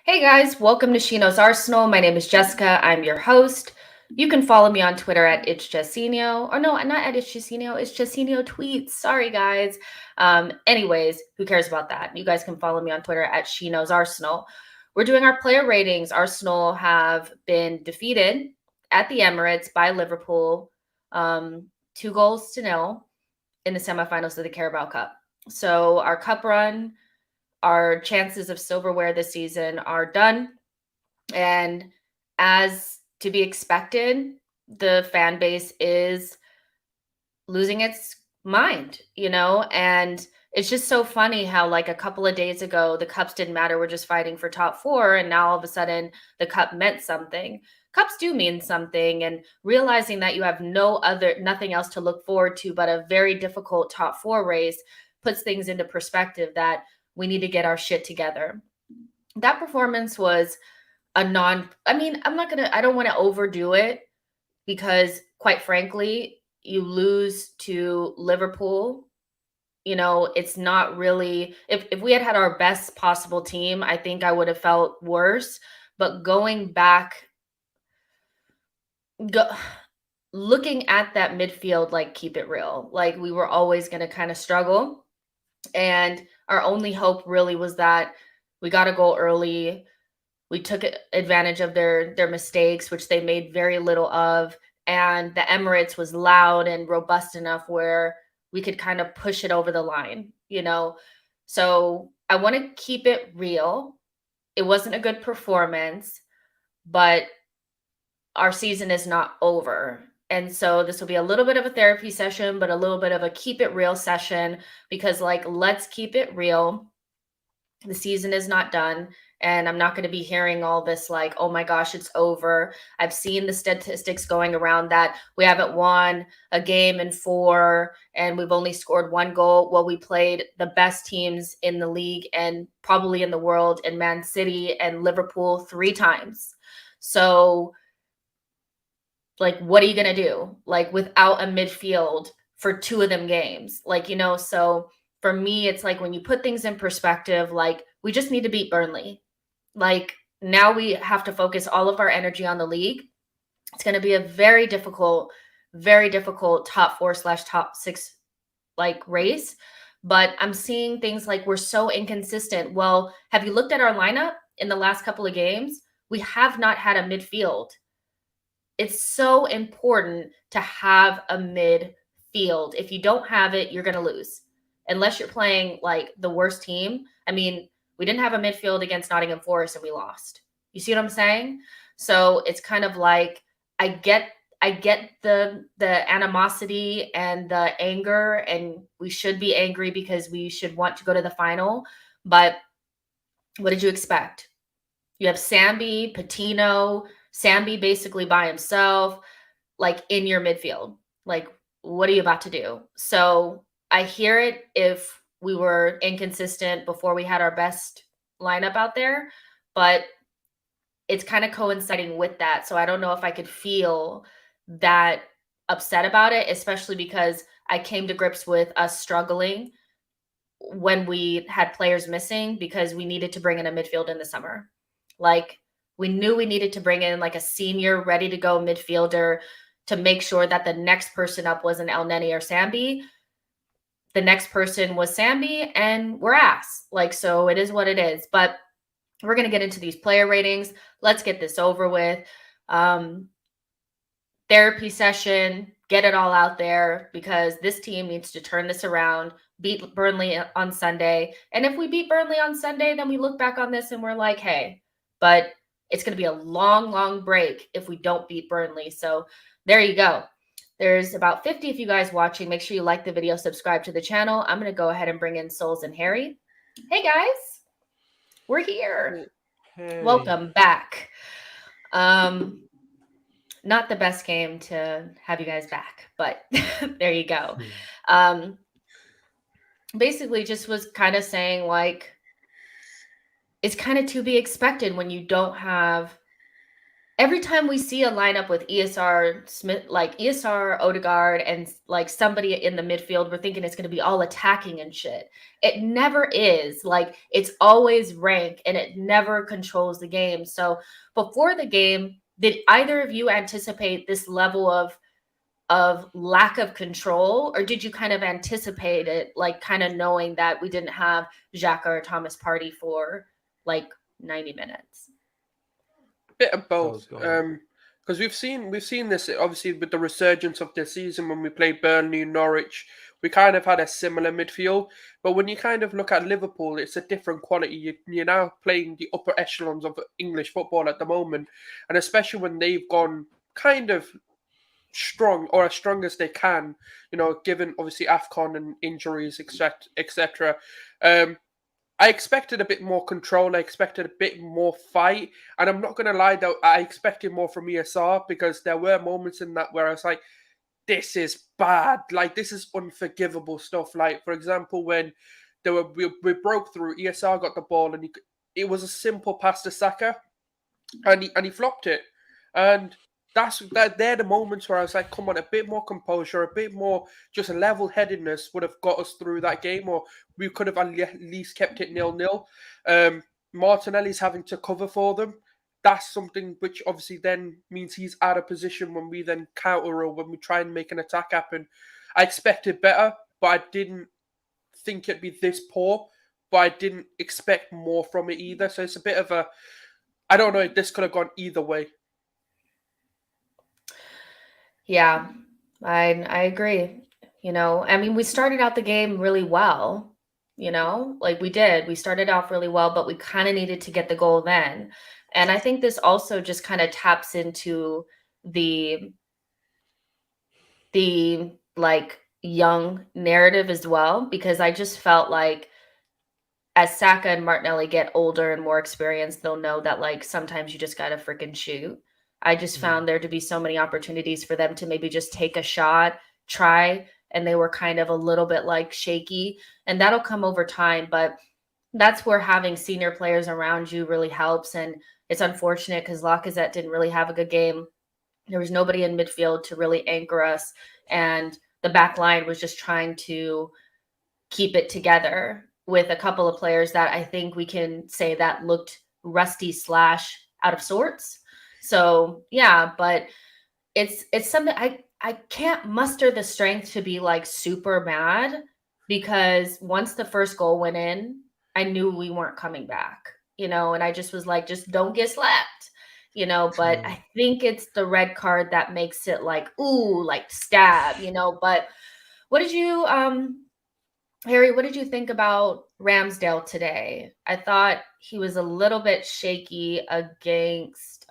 Hey guys, welcome to SheKnowsArsenal. My name is Jessica. I'm your host. You can follow me on Twitter at It's Jessinho. Or no, not at It's Jessinho. It's Jessinho Tweets. Sorry guys. Anyways, who cares about that? You guys can follow me on Twitter at SheKnowsArsenal. We're doing our player ratings. Arsenal have been defeated at the Emirates by Liverpool, 2-0 in the semifinals of the Carabao Cup. So our cup run, our chances of silverware this season are done. And as to be expected, the fan base is losing its mind, and it's just so funny how like a couple of days ago the cups didn't matter, we're just fighting for top 4, and now all of a sudden the cup meant something. Cups do mean something, and realizing that you have nothing else to look forward to but a very difficult top 4 race puts things into perspective that we need to get our shit together. That performance was I don't want to overdo it, because quite frankly, you lose to Liverpool. It's not really, if we had our best possible team, I think I would have felt worse. But going back, go, looking at that midfield, like, keep it real. Like, we were always going to kind of struggle. And our only hope really was that we got a goal early. We took advantage of their mistakes, which they made very little of. And the Emirates was loud and robust enough where we could kind of push it over the line. So I want to keep it real. It wasn't a good performance, but our season is not over. And so this will be a little bit of a therapy session, but a little bit of a keep it real session, because, like, let's keep it real. The season is not done. And I'm not going to be hearing all this like, oh my gosh, it's over. I've seen the statistics going around that we haven't won a game in 4 and we've only scored 1 goal. Well, we played the best teams in the league and probably in the world, in Man City and Liverpool, 3 times. So, like, what are you going to do? Like, without a midfield for 2 of them games? So for me, it's like, when you put things in perspective, like, we just need to beat Burnley. Like, now we have to focus all of our energy on the league. It's going to be a very difficult top 4/top 6 like race. But I'm seeing things like we're so inconsistent. Well, have you looked at our lineup in the last couple of games? We have not had a midfield. It's so important to have a midfield. If you don't have it, you're going to lose. Unless you're playing like the worst team. I mean, we didn't have a midfield against Nottingham Forest and we lost. You see what I'm saying? So it's kind of like, I get the animosity and the anger, and we should be angry because we should want to go to the final. But what did you expect? You have Patino, Sambi basically by himself, like, in your midfield. Like, what are you about to do? So I hear it if we were inconsistent before we had our best lineup out there, but it's kind of coinciding with that. So I don't know if I could feel that upset about it, especially because I came to grips with us struggling when we had players missing, because we needed to bring in a midfield in the summer. Like, we knew we needed to bring in like a senior, ready to go midfielder to make sure that the next person up wasn't El Neni or Sambi. The next person was Sambi, and we're ass. Like, so it is what it is. But we're going to get into these player ratings. Let's get this over with. Therapy session, get it all out there, because this team needs to turn this around, beat Burnley on Sunday. And if we beat Burnley on Sunday, then we look back on this and we're like, hey, but it's going to be a long, long break if we don't beat Burnley. So there you go. There's about 50 of you guys watching. Make sure you like the video, subscribe to the channel. I'm going to go ahead and bring in Souls and Harry. Hey guys, we're here. Hey. Welcome back. Not the best game to have you guys back, but there you go. Basically just was kind of saying, like, it's kind of to be expected when you don't have every time we see a lineup with ESR, Smith, like ESR, Odegaard, and like somebody in the midfield, we're thinking it's going to be all attacking and shit. It never is. Like, it's always rank and it never controls the game. So before the game, did either of you anticipate this level of lack of control, or did you kind of anticipate it, like kind of knowing that we didn't have Xhaka or Thomas Partey for like 90 minutes? Bit of both. Because we've seen this obviously with the resurgence of the season when we played Burnley and Norwich. We kind of had a similar midfield, but when you kind of look at Liverpool, it's a different quality. You're now playing the upper echelons of English football at the moment, and especially when they've gone kind of strong or as strong as they can, given obviously AFCON and injuries, etc. I expected a bit more control. I expected a bit more fight. And I'm not going to lie, though, I expected more from ESR because there were moments in that where I was like, this is bad. Like, this is unforgivable stuff. Like, for example, when we broke through, ESR got the ball and it was a simple pass to Saka and he flopped it. And they're the moments where I was like, come on, a bit more composure, a bit more just level-headedness would have got us through that game, or we could have at least kept it 0-0. Martinelli's having to cover for them. That's something which obviously then means he's out of position when we then counter or when we try and make an attack happen. I expected better, but I didn't think it'd be this poor, but I didn't expect more from it either. So it's a bit of a, I don't know, this could have gone either way. Yeah, I agree. I mean, we started out the game really well, like we did. We started off really well, but we kind of needed to get the goal then. And I think this also just kind of taps into the like young narrative as well, because I just felt like as Saka and Martinelli get older and more experienced, they'll know that like sometimes you just gotta freaking shoot. I just found there to be so many opportunities for them to maybe just take a shot, try, and they were kind of a little bit like shaky, and that'll come over time. But that's where having senior players around you really helps. And it's unfortunate because Lacazette didn't really have a good game. There was nobody in midfield to really anchor us, and the back line was just trying to keep it together with a couple of players that I think we can say that looked rusty / out of sorts. So yeah, but it's something I can't muster the strength to be like super mad, because once the first goal went in, I knew we weren't coming back, and I just was like, just don't get slapped, but I think it's the red card that makes it like, ooh, like stab, but what did you Harry, what did you think about Ramsdale today? I thought he was a little bit shaky against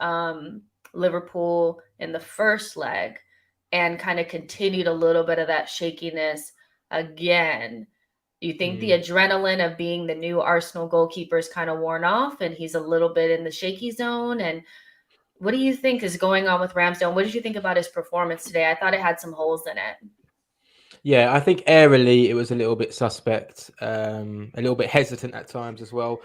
Liverpool in the first leg and kind of continued a little bit of that shakiness again. Do you think the adrenaline of being the new Arsenal goalkeeper is kind of worn off and he's a little bit in the shaky zone? And what do you think is going on with Ramsdale? What did you think about his performance today? I thought it had some holes in it. Yeah, I think aerially it was a little bit suspect, a little bit hesitant at times as well.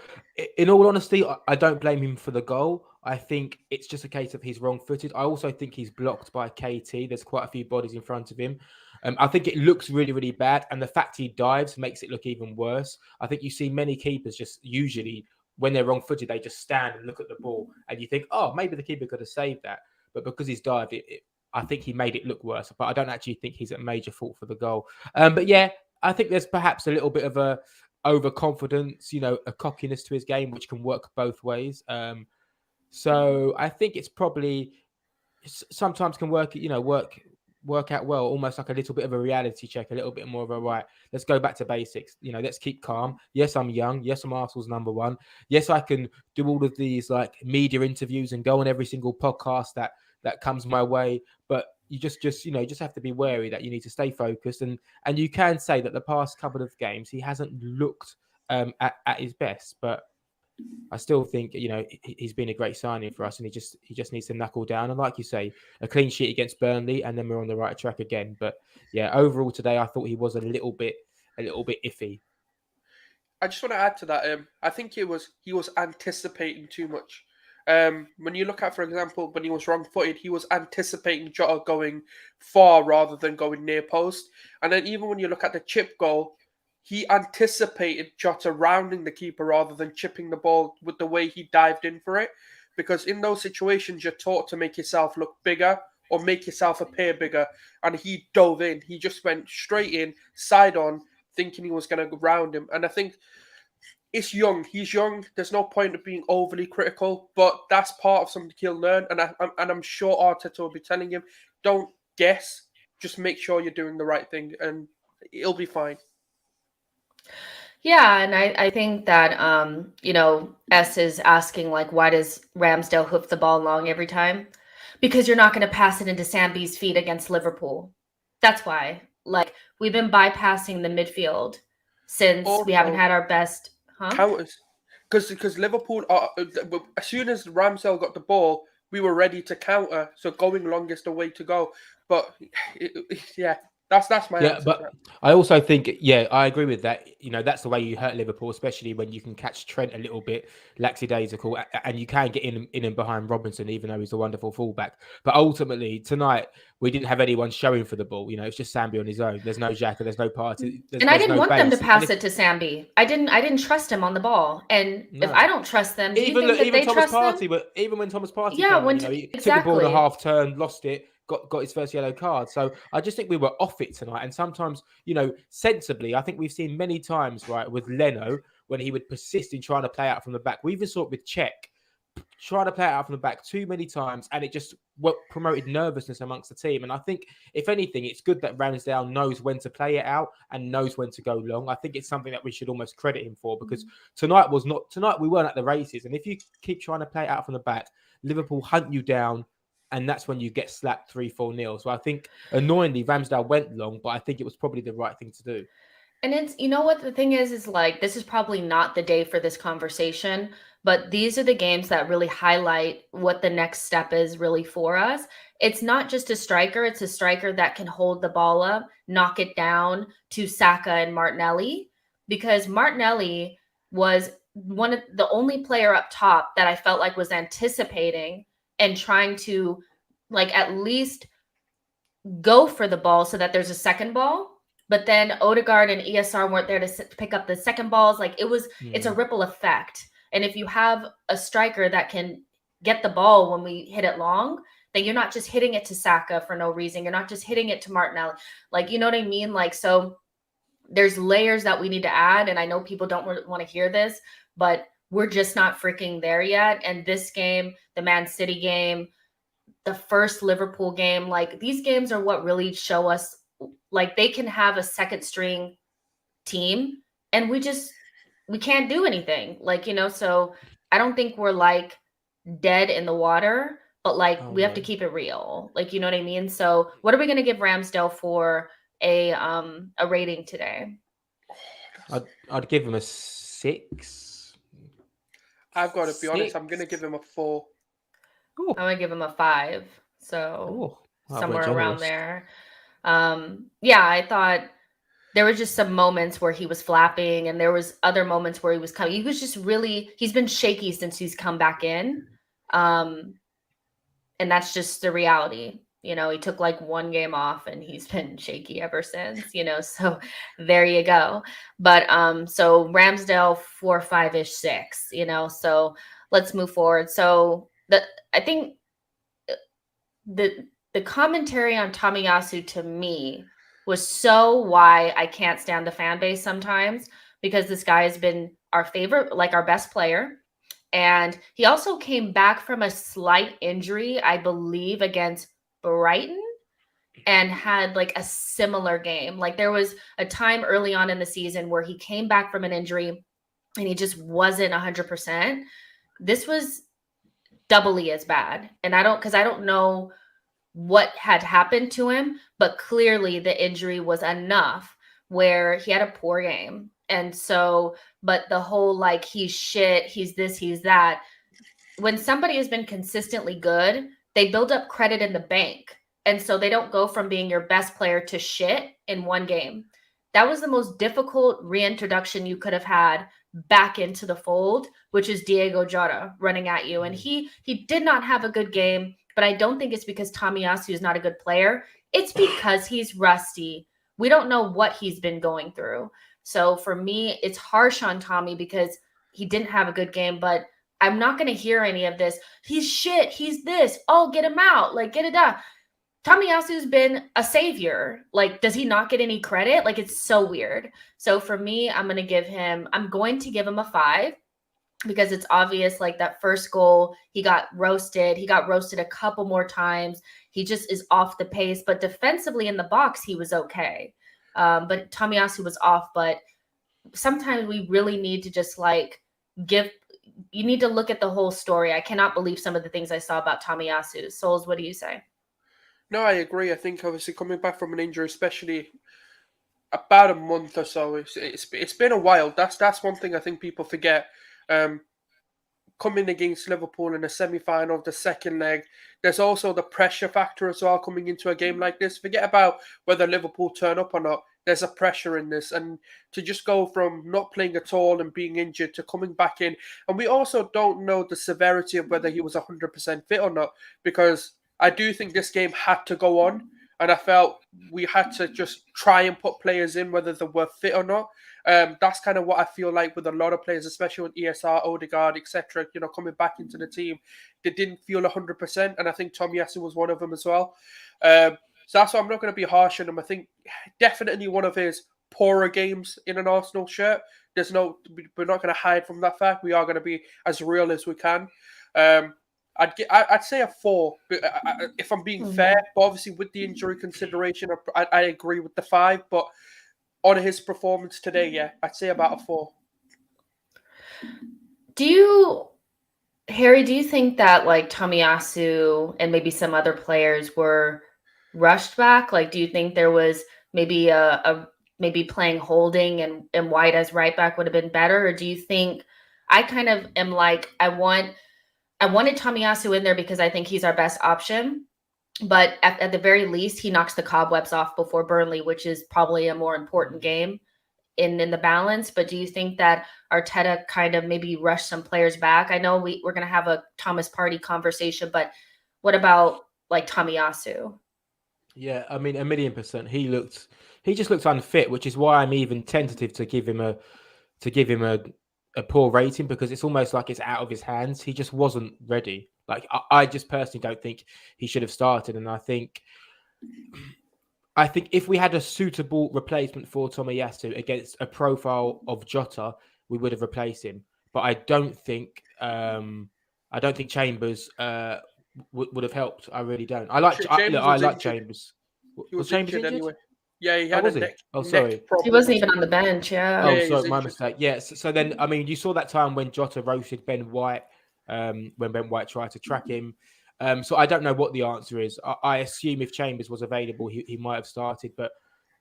In all honesty, I don't blame him for the goal. I think it's just a case of he's wrong-footed. I also think he's blocked by KT. There's quite a few bodies in front of him. I think it looks really, really bad. And the fact he dives makes it look even worse. I think you see many keepers just usually, when they're wrong-footed, they just stand and look at the ball. And you think, oh, maybe the keeper could have saved that. But because he's dived, I think he made it look worse, but I don't actually think he's at major fault for the goal. But yeah, I think there's perhaps a little bit of a overconfidence, a cockiness to his game, which can work both ways. So I think it's probably sometimes can work out well, almost like a little bit of a reality check, a little bit more of a right. Let's go back to basics. Let's keep calm. Yes, I'm young. Yes, I'm Arsenal's number one. Yes, I can do all of these like media interviews and go on every single podcast that comes my way, but you just have to be wary that you need to stay focused, and you can say that the past couple of games he hasn't looked at his best, but I still think he's been a great signing for us, and he just needs to knuckle down, and like you say, a clean sheet against Burnley, and then we're on the right track again. But yeah, overall today I thought he was a little bit iffy. I just want to add to that. I think he was anticipating too much. When you look at, for example, when he was wrong-footed, he was anticipating Jota going far rather than going near post. And then even when you look at the chip goal, he anticipated Jota rounding the keeper rather than chipping the ball with the way he dived in for it. Because in those situations, you're taught to make yourself look bigger or make yourself appear bigger. And he dove in. He just went straight in, side on, thinking he was going to round him. And I think it's young. He's young. There's no point of being overly critical, but that's part of something he'll learn. And I'm sure Arteta will be telling him, don't guess. Just make sure you're doing the right thing, and it'll be fine. Yeah, and I think that S is asking, like, why does Ramsdale hoof the ball long every time? Because you're not going to pass it into Sambi's feet against Liverpool. That's why. Like, we've been bypassing the midfield since we haven't had our best counters. Because Liverpool, as soon as Ramsdale got the ball, we were ready to counter. So going long is the way to go. But that's my answer. But I also think, I agree with that. That's the way you hurt Liverpool, especially when you can catch Trent a little bit lackadaisical, and you can get in and behind Robinson, even though he's a wonderful fullback. But ultimately, tonight, we didn't have anyone showing for the ball. It's just Sambi on his own. There's no Xhaka, there's no Partey. And I didn't want them to pass it to Sambi. I didn't trust him on the ball. And if I don't trust them, do you think that they trust them? But even when Thomas Partey he took the ball in a half turn, lost it, got his first yellow card. So I just think we were off it tonight. And sometimes, sensibly, I think we've seen many times, right, with Leno, when he would persist in trying to play out from the back. We even saw it with Czech, trying to play it out from the back too many times, and it just promoted nervousness amongst the team. And I think, if anything, it's good that Ramsdale knows when to play it out and knows when to go long. I think it's something that we should almost credit him for, because tonight we weren't at the races. And if you keep trying to play it out from the back, Liverpool hunt you down, and that's when you get slapped 3-4-0. So I think, annoyingly, Ramsdale went long, but I think it was probably the right thing to do. And it's, what the thing is like, this is probably not the day for this conversation, but these are the games that really highlight what the next step is really for us. It's not just a striker. It's a striker that can hold the ball up, knock it down to Saka and Martinelli, because Martinelli was one of the only player up top that I felt like was anticipating and trying to, like, at least go for the ball so that there's a second ball. But then Odegaard and ESR weren't there to pick up the second balls. Like, it's a ripple effect. And if you have a striker that can get the ball when we hit it long, then you're not just hitting it to Saka for no reason. You're not just hitting it to Martinelli. Like, you know what I mean? Like, so there's layers that we need to add. And I know people don't want to hear this, but we're just not freaking there yet. And this game, the Man City game, the first Liverpool game, like, these games are what really show us, like, they can have a second string team and we can't do anything. Like, so I don't think we're, like, dead in the water, but, like, we have to keep it real. Like, you know what I mean? So what are we going to give Ramsdale for a rating today? I'd give him a 6. I've got to be honest, I'm going to give him a 4. Ooh. I'm going to give him a 5. So somewhere around there. I thought there were just some moments where he was flapping, and there was other moments where he was coming. He was just he's been shaky since he's come back in. And that's just the reality. He took like one game off and he's been shaky ever since, so there you go. But so Ramsdale 4, 5-ish, 6, so let's move forward. So I think the commentary on Tomiyasu to me was so why I can't stand the fan base sometimes, because this guy has been our favorite, like our best player. And he also came back from a slight injury, I believe, against Brighton, and had like a similar game. Like, there was a time early on in the season where he came back from an injury and he just wasn't 100%. This was doubly as bad. And I don't know what had happened to him, but clearly the injury was enough where he had a poor game. And so, but the whole, like, he's shit, he's this, he's that. When somebody has been consistently good, they build up credit in the bank. And so they don't go from being your best player to shit in one game. That was the most difficult reintroduction you could have had back into the fold, which is Diego Jota running at you. And he did not have a good game, but I don't think it's because Tomiyasu is not a good player. It's because he's rusty. We don't know what he's been going through. So for me, it's harsh on Tommy because he didn't have a good game, but I'm not going to hear any of this. He's shit. He's this. Oh, get him out. Like, get it done. Tomiyasu's been a savior. Like, does he not get any credit? Like, it's so weird. So for me, I'm going to give him a 5 because it's obvious, like, that first goal, he got roasted. He got roasted a couple more times. He just is off the pace. But defensively in the box, he was okay. But Tomiyasu was off. But sometimes we really need to just, like, you need to look at the whole story. I cannot believe some of the things I saw about Tomiyasu. Souls, what do you say? No, I agree. I think obviously coming back from an injury, especially about a month or so, it's been a while. That's one thing I think people forget. Coming against Liverpool in the semi-final of the second leg, there's also the pressure factor as well coming into a game like this. Forget about whether Liverpool turn up or not. There's a pressure in this, and to just go from not playing at all and being injured to coming back in, and we also don't know the severity of whether he was 100% fit or not, because I do think this game had to go on, and I felt we had to just try and put players in whether they were fit or not. That's kind of what I feel like with a lot of players, especially with ESR, Odegaard, etc. Coming back into the team, they didn't feel 100%, and I think Tomiyasu was one of them as well. So that's why I'm not going to be harsh on him. I think definitely one of his poorer games in an Arsenal shirt. We're not going to hide from that fact. We are going to be as real as we can. I'd say a 4, if I'm being fair. But obviously, with the injury consideration, I agree with the 5. But on his performance today, yeah, I'd say about a 4. Harry, do you think that, like, Tomiyasu and maybe some other players were rushed back? Like, do you think there was maybe maybe playing Holding and White as right back would have been better? Or do you think, I kind of am like, I wanted Tomiyasu in there because I think he's our best option. But at the very least, he knocks the cobwebs off before Burnley, which is probably a more important game in the balance. But do you think that Arteta kind of maybe rushed some players back? I know we're going to have a Thomas Partey conversation, but what about, like, Tomiyasu? Yeah, I mean, 1,000,000%. He just looks unfit, which is why I'm even tentative to give him a poor rating, because it's almost like it's out of his hands. He just wasn't ready. Like, I just personally don't think he should have started. And I think if we had a suitable replacement for Tomiyasu against a profile of Jota, we would have replaced him. But I don't think Chambers would have helped. I really don't. I like Chambers. He was Chambers injured injured? anyway. Yeah, he had a neck. Sorry. He wasn't even on the bench. Yeah. Oh, sorry, my mistake. Yeah. So then, I mean, you saw that time when Jota roasted Ben White, when Ben White tried to track him. So I don't know what the answer is. I assume if Chambers was available, he might have started. But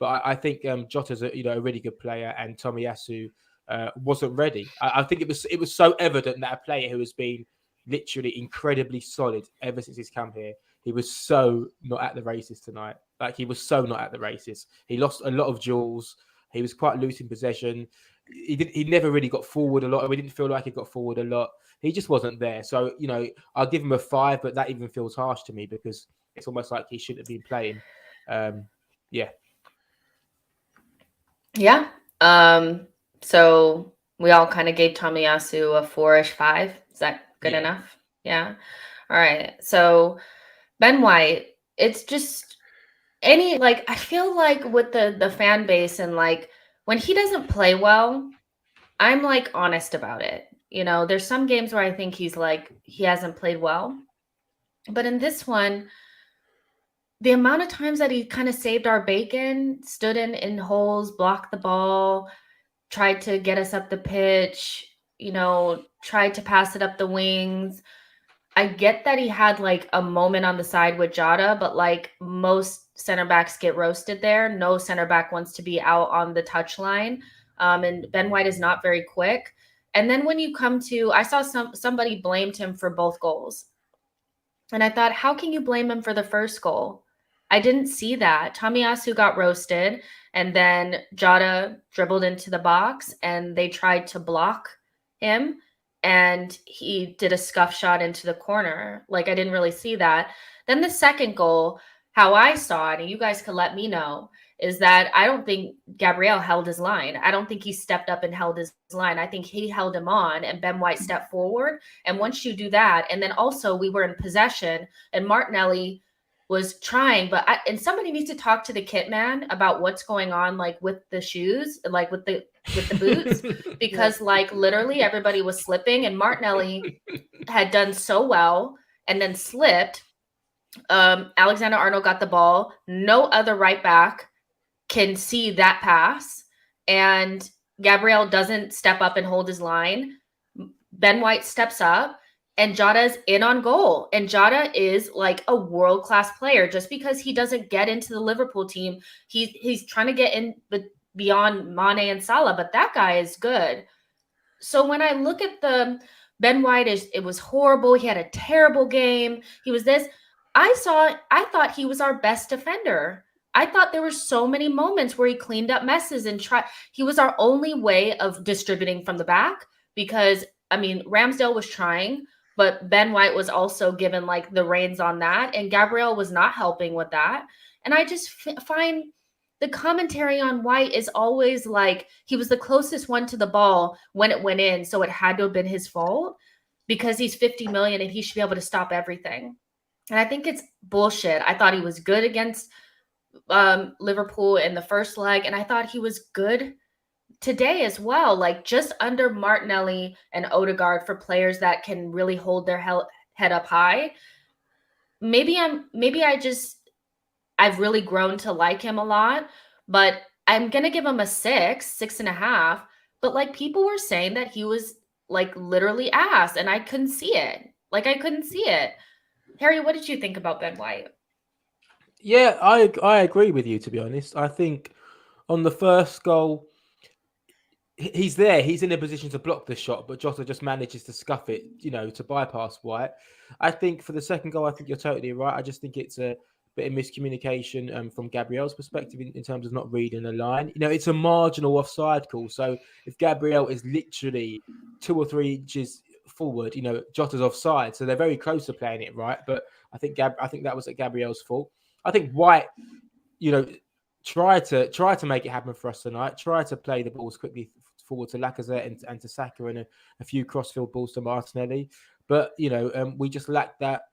I think Jota's a really good player, and Tomiyasu wasn't ready. I think it was so evident that a player who has been literally incredibly solid ever since he's come here, he was so not at the races tonight. Like, he was so not at the races. He lost a lot of duels. He was quite loose in possession. He never really got forward a lot. We didn't feel like he got forward a lot. He just wasn't there. So, I'll give him a 5, but that even feels harsh to me because it's almost like he shouldn't have been playing. Yeah. Yeah. So we all kind of gave Tomiyasu a 4-ish 5. Is that good enough? Yeah. All right. So Ben White, it's just I feel like with the fan base, and, like, when he doesn't play well, I'm, like, honest about it. There's some games where I think he hasn't played well. But in this one, the amount of times that he kind of saved our bacon, stood in holes, blocked the ball, tried to get us up the pitch, tried to pass it up the wings. I get that he had, like, a moment on the side with Jota, but, like, most center backs get roasted there. No center back wants to be out on the touchline. And Ben White is not very quick. And then when you come to, I saw somebody blamed him for both goals. And I thought, how can you blame him for the first goal? I didn't see that. Tomiyasu got roasted, and then Jota dribbled into the box, and they tried to block him, and he did a scuff shot into the corner. Like, I didn't really see that. Then the second goal, how I saw it, and you guys could let me know, is that I don't think Gabriel held his line. I don't think he stepped up and held his line. I think he held him on, and Ben White stepped forward. And once you do that, and then also we were in possession, and Martinelli was trying, and somebody needs to talk to the kit man about what's going on, like with the shoes, like with the boots, because like literally everybody was slipping, and Martinelli had done so well and then slipped. Alexander-Arnold got the ball. No other right back can see that pass, and Gabriel doesn't step up and hold his line. Ben White steps up, and Jota's in on goal. And Jota is like a world-class player. Just because he doesn't get into the Liverpool team, he's trying to get in beyond Mane and Salah, but that guy is good. So when I look at the Ben White, it was horrible. He had a terrible game. He was this. I thought he was our best defender. I thought there were so many moments where he cleaned up messes and he was our only way of distributing from the back, because I mean, Ramsdale was trying, but Ben White was also given like the reins on that, and Gabriel was not helping with that. And I just find the commentary on White is always like he was the closest one to the ball when it went in, so it had to have been his fault because he's 50 million and he should be able to stop everything. And I think it's bullshit. I thought he was good against Liverpool in the first leg, and I thought he was good today as well, like just under Martinelli and Odegaard for players that can really hold their head up high. I've really grown to like him a lot, but I'm going to give him a 6.5. But like people were saying that he was like literally ass, and I couldn't see it. Like I couldn't see it. Harry, what did you think about Ben White? Yeah, I agree with you, to be honest. I think on the first goal, he's there. He's in a position to block the shot, but Jota just manages to scuff it, to bypass White. I think for the second goal, I think you're totally right. I just think it's a bit of miscommunication from Gabriel's perspective in terms of not reading the line. It's a marginal offside call. So if Gabriel is literally 2 or 3 inches forward, Jota's offside. So they're very close to playing it right. But I think that was at Gabriel's fault. I think White, try to make it happen for us tonight. Try to play the balls quickly forward to Lacazette and to Saka, and a few crossfield balls to Martinelli. But we just lacked that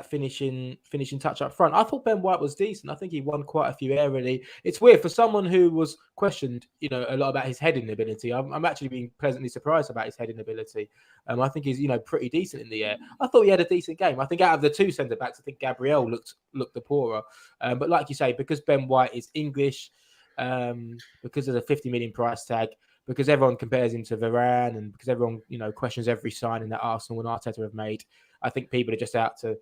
finishing touch up front. I thought Ben White was decent. I think he won quite a few aerially. It's weird for someone who was questioned, a lot about his heading ability. I'm actually being pleasantly surprised about his heading ability. I think he's pretty decent in the air. I thought he had a decent game. I think out of the 2 centre backs, I think Gabriel looked the poorer. But like you say, because Ben White is English, because there's a 50 million price tag, because everyone compares him to Varane, and because everyone questions every signing that Arsenal and Arteta have made, I think people are just out to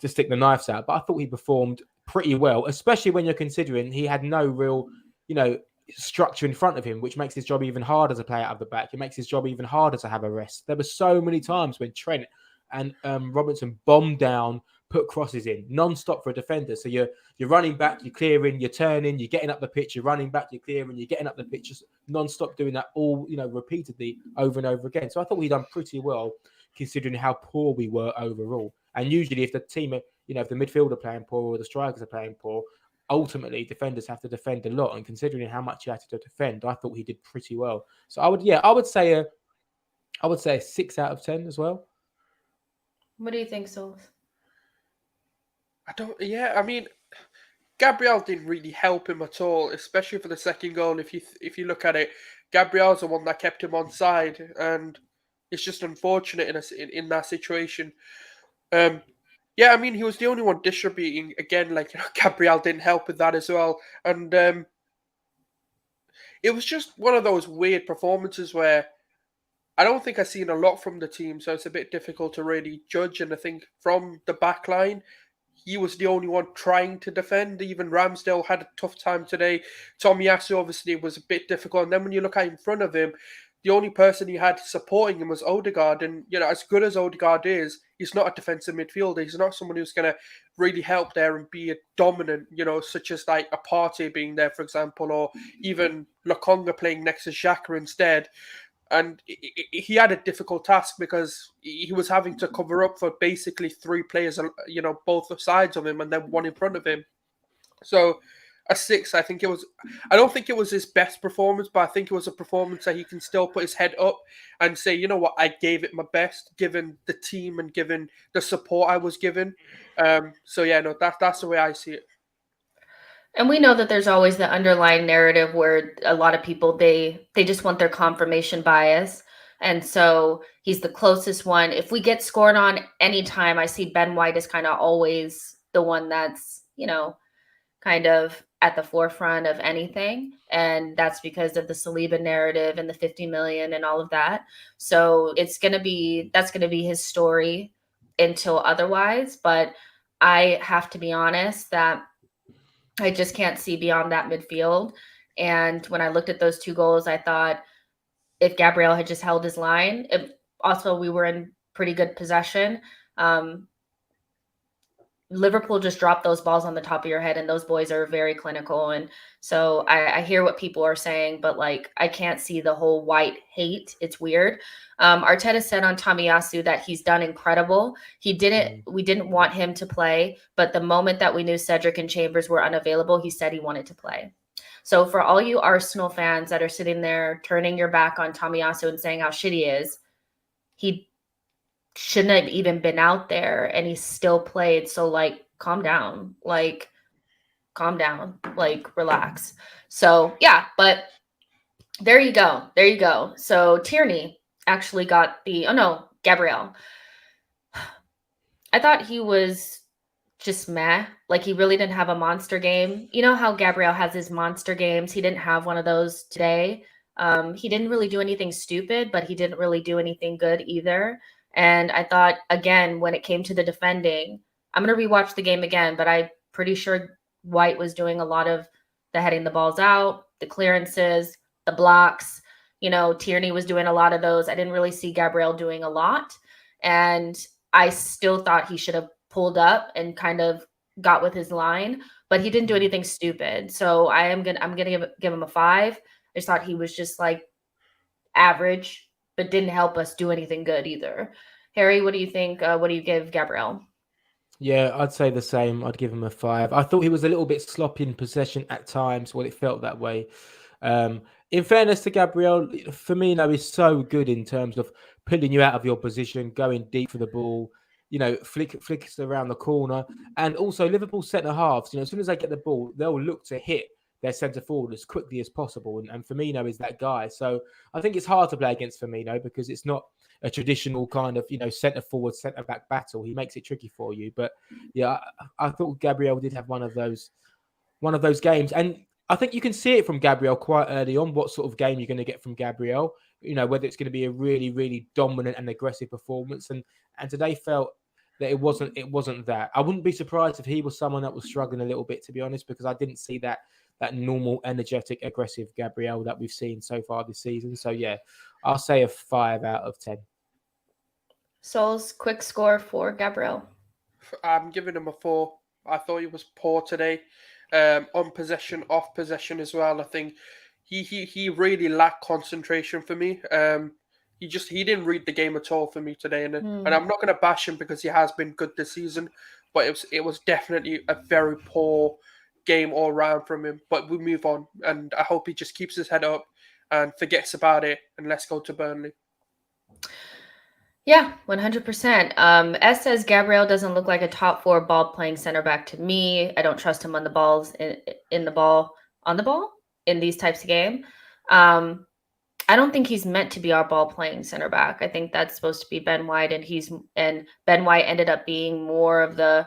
stick the knives out. But I thought he performed pretty well, especially when you're considering he had no real, structure in front of him, which makes his job even harder to play out of the back. It makes his job even harder to have a rest. There were so many times when Trent and Robinson bombed down, put crosses in non-stop for a defender. So you're running back, you're clearing, you're turning, you're getting up the pitch, you're running back, you're clearing, you're getting up the pitch, just non-stop doing that all, repeatedly over and over again. So I thought we'd done pretty well considering how poor we were overall. And usually if the team, if the midfield are playing poor or the strikers are playing poor, ultimately defenders have to defend a lot. And considering how much he had to defend, I thought he did pretty well. So I would say a 6 out of 10 as well. What do you think, Sol? I mean, Gabriel didn't really help him at all, especially for the second goal. If you look at it, Gabriel's the one that kept him on side, and it's just unfortunate in that situation. I mean, he was the only one distributing. Again, Gabriel didn't help with that as well. And it was just one of those weird performances where I don't think I've seen a lot from the team, so it's a bit difficult to really judge. And I think from the back line, he was the only one trying to defend. Even Ramsdale had a tough time today. Tomiyasu obviously was a bit difficult. And then when you look at in front of him, the only person he had supporting him was Odegaard. And, as good as Odegaard is, he's not a defensive midfielder. He's not someone who's going to really help there and be a dominant, such as like a Partey being there, for example, or even Lokonga playing next to Xhaka instead. And he had a difficult task because he was having to cover up for basically three players, both sides of him and then one in front of him. So a 6, I think it was. I don't think it was his best performance, but I think it was a performance that he can still put his head up and say, you know what, I gave it my best, given the team and given the support I was given. So yeah, no, that's the way I see it. And we know that there's always the underlying narrative where a lot of people, they just want their confirmation bias. And so he's the closest one. If we get scored on anytime, I see Ben White as kind of always the one that's, kind of at the forefront of anything. And that's because of the Saliba narrative and the 50 million and all of that. So that's going to be his story until otherwise. But I have to be honest that I just can't see beyond that midfield. And when I looked at those 2 goals, I thought if Gabriel had just held his line, also we were in pretty good possession. Liverpool just dropped those balls on the top of your head, and those boys are very clinical. And so I hear what people are saying, but I can't see the whole White hate. It's weird. Arteta said on Tomiyasu that he's done incredible. We didn't want him to play, but the moment that we knew Cedric and Chambers were unavailable, he said he wanted to play. So for all you Arsenal fans that are sitting there turning your back on Tomiyasu and saying how shitty he is, he shouldn't have even been out there and he still played. So calm down, relax. So yeah, but there you go. So Tierney actually got Gabriel. I thought he was just meh. He really didn't have a monster game. You know how Gabriel has his monster games? He didn't have one of those today. He didn't really do anything stupid, but he didn't really do anything good either. And I thought, again, when it came to the defending, I'm going to rewatch the game again, but I'm pretty sure White was doing a lot of the heading the balls out, the clearances, the blocks. Tierney was doing a lot of those. I didn't really see Gabriel doing a lot. And I still thought he should have pulled up and kind of got with his line, but he didn't do anything stupid. So I'm going to give him a 5. I just thought he was just average, but didn't help us do anything good either. Harry, what do you think? What do you give Gabriel? Yeah, I'd say the same. I'd give him a 5. I thought he was a little bit sloppy in possession at times. Well, it felt that way. In fairness to Gabriel, Firmino is so good in terms of pulling you out of your position, going deep for the ball, flicks around the corner. And also Liverpool centre halves, as soon as they get the ball, they'll look to hit their centre forward as quickly as possible. And Firmino is that guy. So I think it's hard to play against Firmino because it's not a traditional kind of, centre forward, centre back battle. He makes it tricky for you. But yeah, I thought Gabriel did have one of those games. And I think you can see it from Gabriel quite early on, what sort of game you're going to get from Gabriel, whether it's going to be a really, really dominant and aggressive performance. And today felt that it wasn't that. I wouldn't be surprised if he was someone that was struggling a little bit, to be honest, because I didn't see that normal, energetic, aggressive Gabriel that we've seen so far this season. So yeah, I'll say a 5 out of 10. Sol's quick score for Gabriel. I'm giving him a 4. I thought he was poor today. On possession, off possession as well. I think he really lacked concentration for me. He didn't read the game at all for me today, and I'm not going to bash him because he has been good this season, but it was definitely a very poor game all round from him. But we move on, and I hope he just keeps his head up and forgets about it, and let's go to Burnley. Yeah, 100%. S says Gabriel doesn't look like a top 4 ball playing center back to me. I don't trust him on the balls in these types of game. I don't think he's meant to be our ball playing center back. I think that's supposed to be Ben White, and Ben White ended up being more of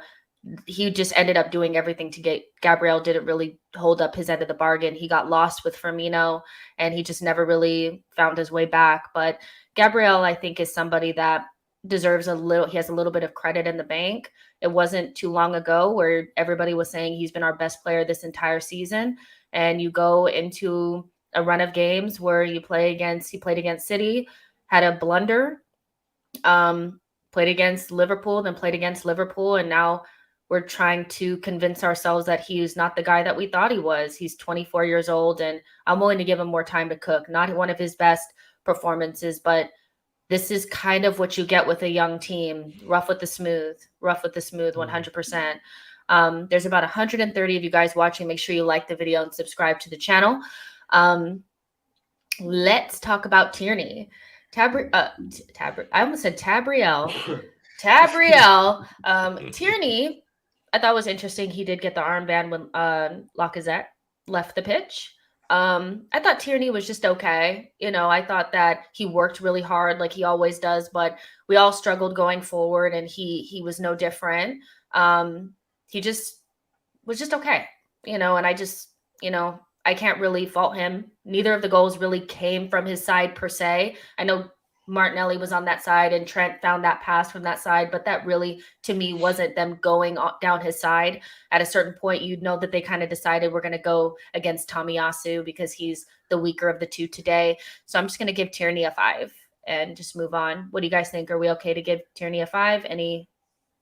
he just ended up doing everything to get Gabriel didn't really hold up his end of the bargain. He got lost with Firmino and he just never really found his way back. But Gabriel, I think, is somebody that deserves he has a little bit of credit in the bank. It wasn't too long ago where everybody was saying he's been our best player this entire season. And you go into a run of games where he played against City, had a blunder, played against Liverpool, then played against Liverpool, and now we're trying to convince ourselves that he's not the guy that we thought he was. He's 24 years old, and I'm willing to give him more time to cook. Not one of his best performances, but this is kind of what you get with a young team. Rough with the smooth, 100%. There's about 130 of you guys watching. Make sure you like the video and subscribe to the channel. Let's talk about Tierney. I almost said Tabriel. Tierney, I thought was interesting. He did get the armband when Lacazette left the pitch. I thought Tierney was just okay. I thought that he worked really hard like he always does, but we all struggled going forward, and he was no different. He just was just okay, and I can't really fault him. Neither of the goals really came from his side per se. I know Martinelli was on that side and Trent found that pass from that side, but that really, to me, wasn't them going down his side. At a certain point, you'd know that they kind of decided we're going to go against Tomiyasu because he's the weaker of the two today. So I'm just going to give Tierney a 5 and just move on. What do you guys think? Are we okay to give Tierney a 5? Any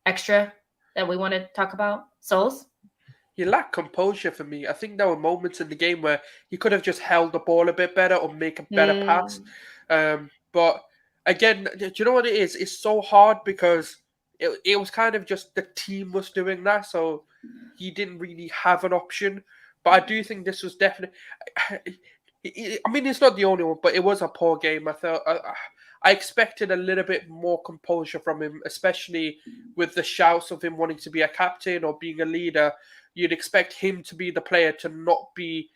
extra that we want to talk about? Souls? He lacked composure for me. I think there were moments in the game where he could have just held the ball a bit better or make a better pass. But again, do you know what it is? It's so hard because it was kind of just the team was doing that, so he didn't really have an option. But I do think this was definitely... I mean, it's not the only one, but it was a poor game. I thought I expected a little bit more composure from him, especially with the shouts of him wanting to be a captain or being a leader. You'd expect him to be the player to not be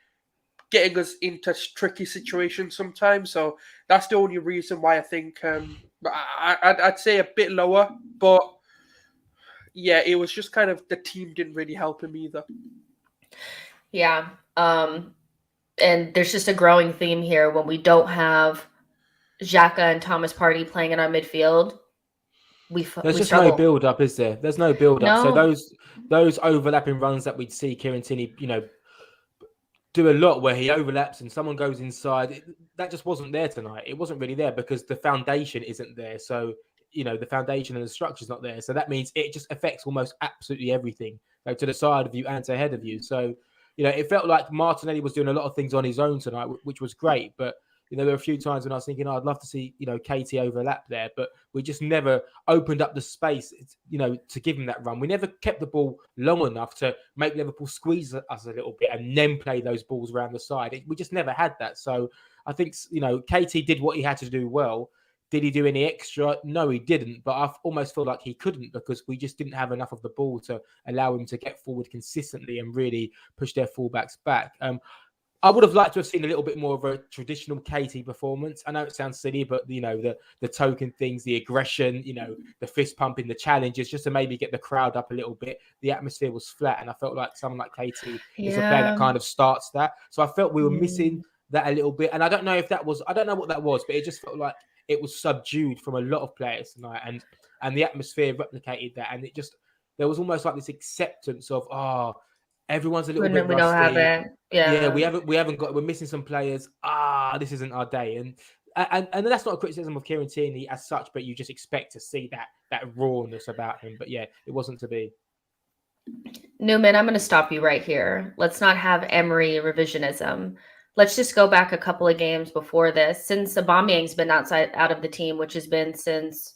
getting us into tricky situations sometimes. So that's the only reason why I think I'd say a bit lower. But yeah, it was just kind of the team didn't really help him either. Yeah. And there's just a growing theme here when we don't have Xhaka and Thomas Partey playing in our midfield. There's just struggle. no build up, is there? There's no build up. No. So those overlapping runs that we'd see Kieran Tierney, do a lot where he overlaps and someone goes inside. That just wasn't there tonight. It wasn't really there because the foundation isn't there. So the foundation and the structure's not there. So that means it just affects almost absolutely everything, like to the side of you and to ahead of you. So it felt like Martinelli was doing a lot of things on his own tonight, which was great. But there were a few times when I was thinking, I'd love to see, KT overlap there, but we just never opened up the space, to give him that run. We never kept the ball long enough to make Liverpool squeeze us a little bit and then play those balls around the side. We just never had that. So I think, KT did what he had to do well. Did he do any extra? No, he didn't. But I almost feel like he couldn't because we just didn't have enough of the ball to allow him to get forward consistently and really push their fullbacks back. I would have liked to have seen a little bit more of a traditional KT performance. I know it sounds silly, but the token things, the aggression, the fist pumping, the challenges, just to maybe get the crowd up a little bit. The atmosphere was flat, and I felt like someone like KT is a player that kind of starts that. So I felt we were missing that a little bit, and I don't know what that was, but it just felt like it was subdued from a lot of players tonight, and the atmosphere replicated that, and there was almost like this acceptance of everyone's a little bit rusty. We don't have it. Yeah, we haven't got. We're missing some players. This isn't our day, and that's not a criticism of Kieran Tierney as such, but you just expect to see that rawness about him. But yeah, it wasn't to be. Newman, I'm going to stop you right here. Let's not have Emery revisionism. Let's just go back a couple of games before this. Since Aubameyang's been out of the team, which has been since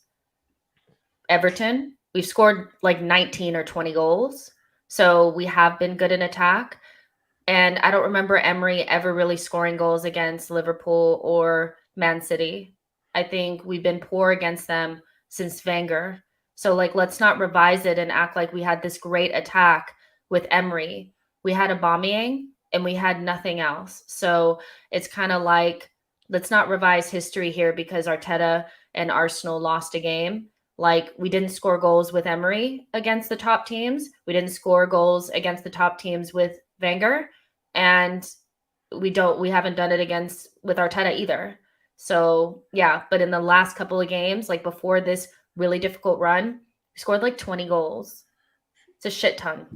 Everton, we've scored like 19 or 20 goals. So we have been good in attack. And I don't remember Emery ever really scoring goals against Liverpool or Man City. I think we've been poor against them since Wenger. So let's not revise it and act like we had this great attack with Emery. We had Aubameyang and we had nothing else. So it's kind of like, let's not revise history here because Arteta and Arsenal lost a game. We didn't score goals with Emery against the top teams. We didn't score goals against the top teams with Wenger. And we haven't done it with Arteta either. So yeah, but in the last couple of games, before this really difficult run, we scored 20 goals. It's a shit ton.